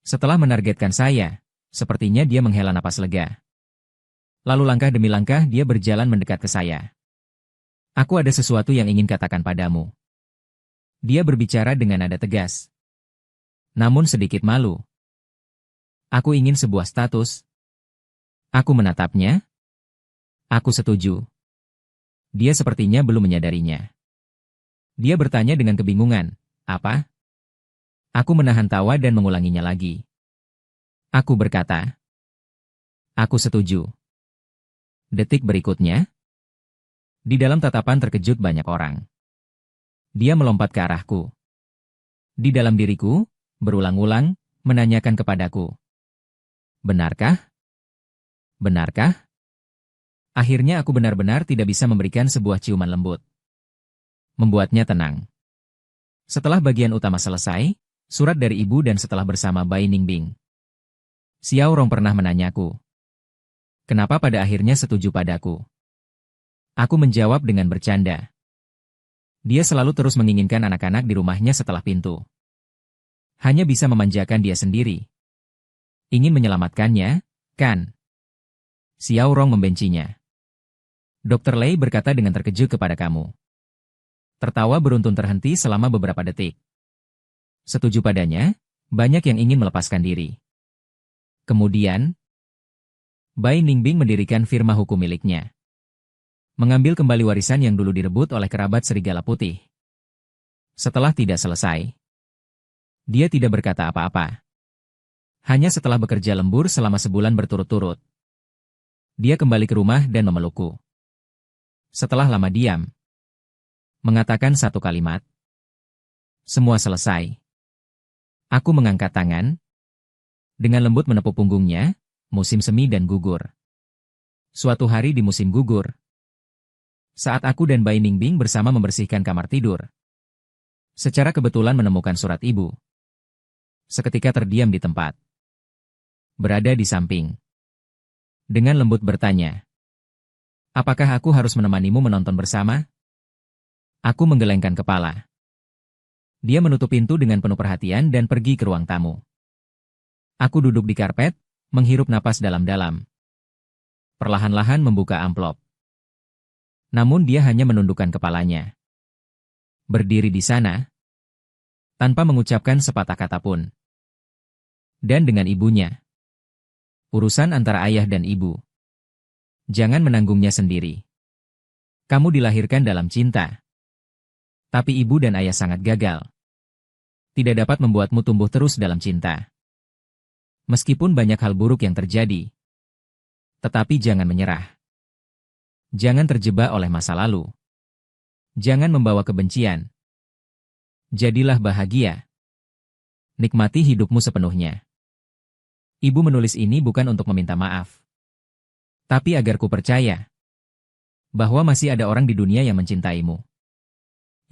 Setelah menargetkan saya, sepertinya dia menghela napas lega. Lalu langkah demi langkah dia berjalan mendekat ke saya. "Aku ada sesuatu yang ingin katakan padamu." Dia berbicara dengan nada tegas. Namun sedikit malu. "Aku ingin sebuah status." Aku menatapnya. "Aku setuju." Dia sepertinya belum menyadarinya. Dia bertanya dengan kebingungan, "Apa?" Aku menahan tawa dan mengulanginya lagi. Aku berkata, "Aku setuju." Detik berikutnya, di dalam tatapan terkejut banyak orang. Dia melompat ke arahku. Di dalam diriku, berulang-ulang, menanyakan kepadaku. "Benarkah? Benarkah?" Akhirnya aku benar-benar tidak bisa memberikan sebuah ciuman lembut. Membuatnya tenang. Setelah bagian utama selesai, surat dari ibu dan setelah bersama Bai Ningbing. Xiao Rong pernah menanyaku, kenapa pada akhirnya setuju padaku. Aku menjawab dengan bercanda. Dia selalu terus menginginkan anak-anak di rumahnya setelah pintu. Hanya bisa memanjakan dia sendiri. Ingin menyelamatkannya, kan? Xiao Rong membencinya. Dr. Lei berkata dengan terkejut kepada kamu. Tertawa beruntun terhenti selama beberapa detik. Setuju padanya, banyak yang ingin melepaskan diri. Kemudian, Bai Ningbing mendirikan firma hukum miliknya. Mengambil kembali warisan yang dulu direbut oleh kerabat Serigala Putih. Setelah tidak selesai, dia tidak berkata apa-apa. Hanya setelah bekerja lembur selama sebulan berturut-turut, dia kembali ke rumah dan memelukku. Setelah lama diam, mengatakan satu kalimat. Semua selesai. Aku mengangkat tangan. Dengan lembut menepuk punggungnya, musim semi dan gugur. Suatu hari di musim gugur, saat aku dan Bai Ningbing bersama membersihkan kamar tidur, secara kebetulan menemukan surat ibu. Seketika terdiam di tempat. Berada di samping. Dengan lembut bertanya, apakah aku harus menemanimu menonton bersama? Aku menggelengkan kepala. Dia menutup pintu dengan penuh perhatian dan pergi ke ruang tamu. Aku duduk di karpet, menghirup napas dalam-dalam. Perlahan-lahan membuka amplop. Namun dia hanya menundukkan kepalanya. Berdiri di sana, tanpa mengucapkan sepatah kata pun. Dan dengan ibunya. Urusan antara ayah dan ibu. Jangan menanggungnya sendiri. Kamu dilahirkan dalam cinta. Tapi ibu dan ayah sangat gagal. Tidak dapat membuatmu tumbuh terus dalam cinta. Meskipun banyak hal buruk yang terjadi. Tetapi jangan menyerah. Jangan terjebak oleh masa lalu. Jangan membawa kebencian. Jadilah bahagia. Nikmati hidupmu sepenuhnya. Ibu menulis ini bukan untuk meminta maaf. Tapi agar ku percaya bahwa masih ada orang di dunia yang mencintaimu.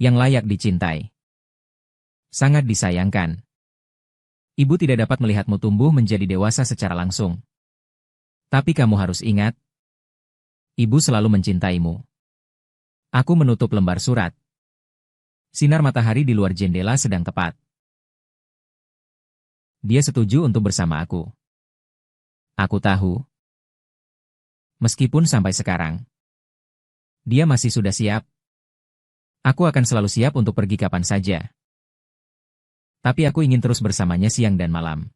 Yang layak dicintai. Sangat disayangkan. Ibu tidak dapat melihatmu tumbuh menjadi dewasa secara langsung. Tapi kamu harus ingat, ibu selalu mencintaimu. Aku menutup lembar surat. Sinar matahari di luar jendela sedang tepat. Dia setuju untuk bersama aku. Aku tahu. Meskipun sampai sekarang, dia masih sudah siap. Aku akan selalu siap untuk pergi kapan saja. Tapi aku ingin terus bersamanya siang dan malam.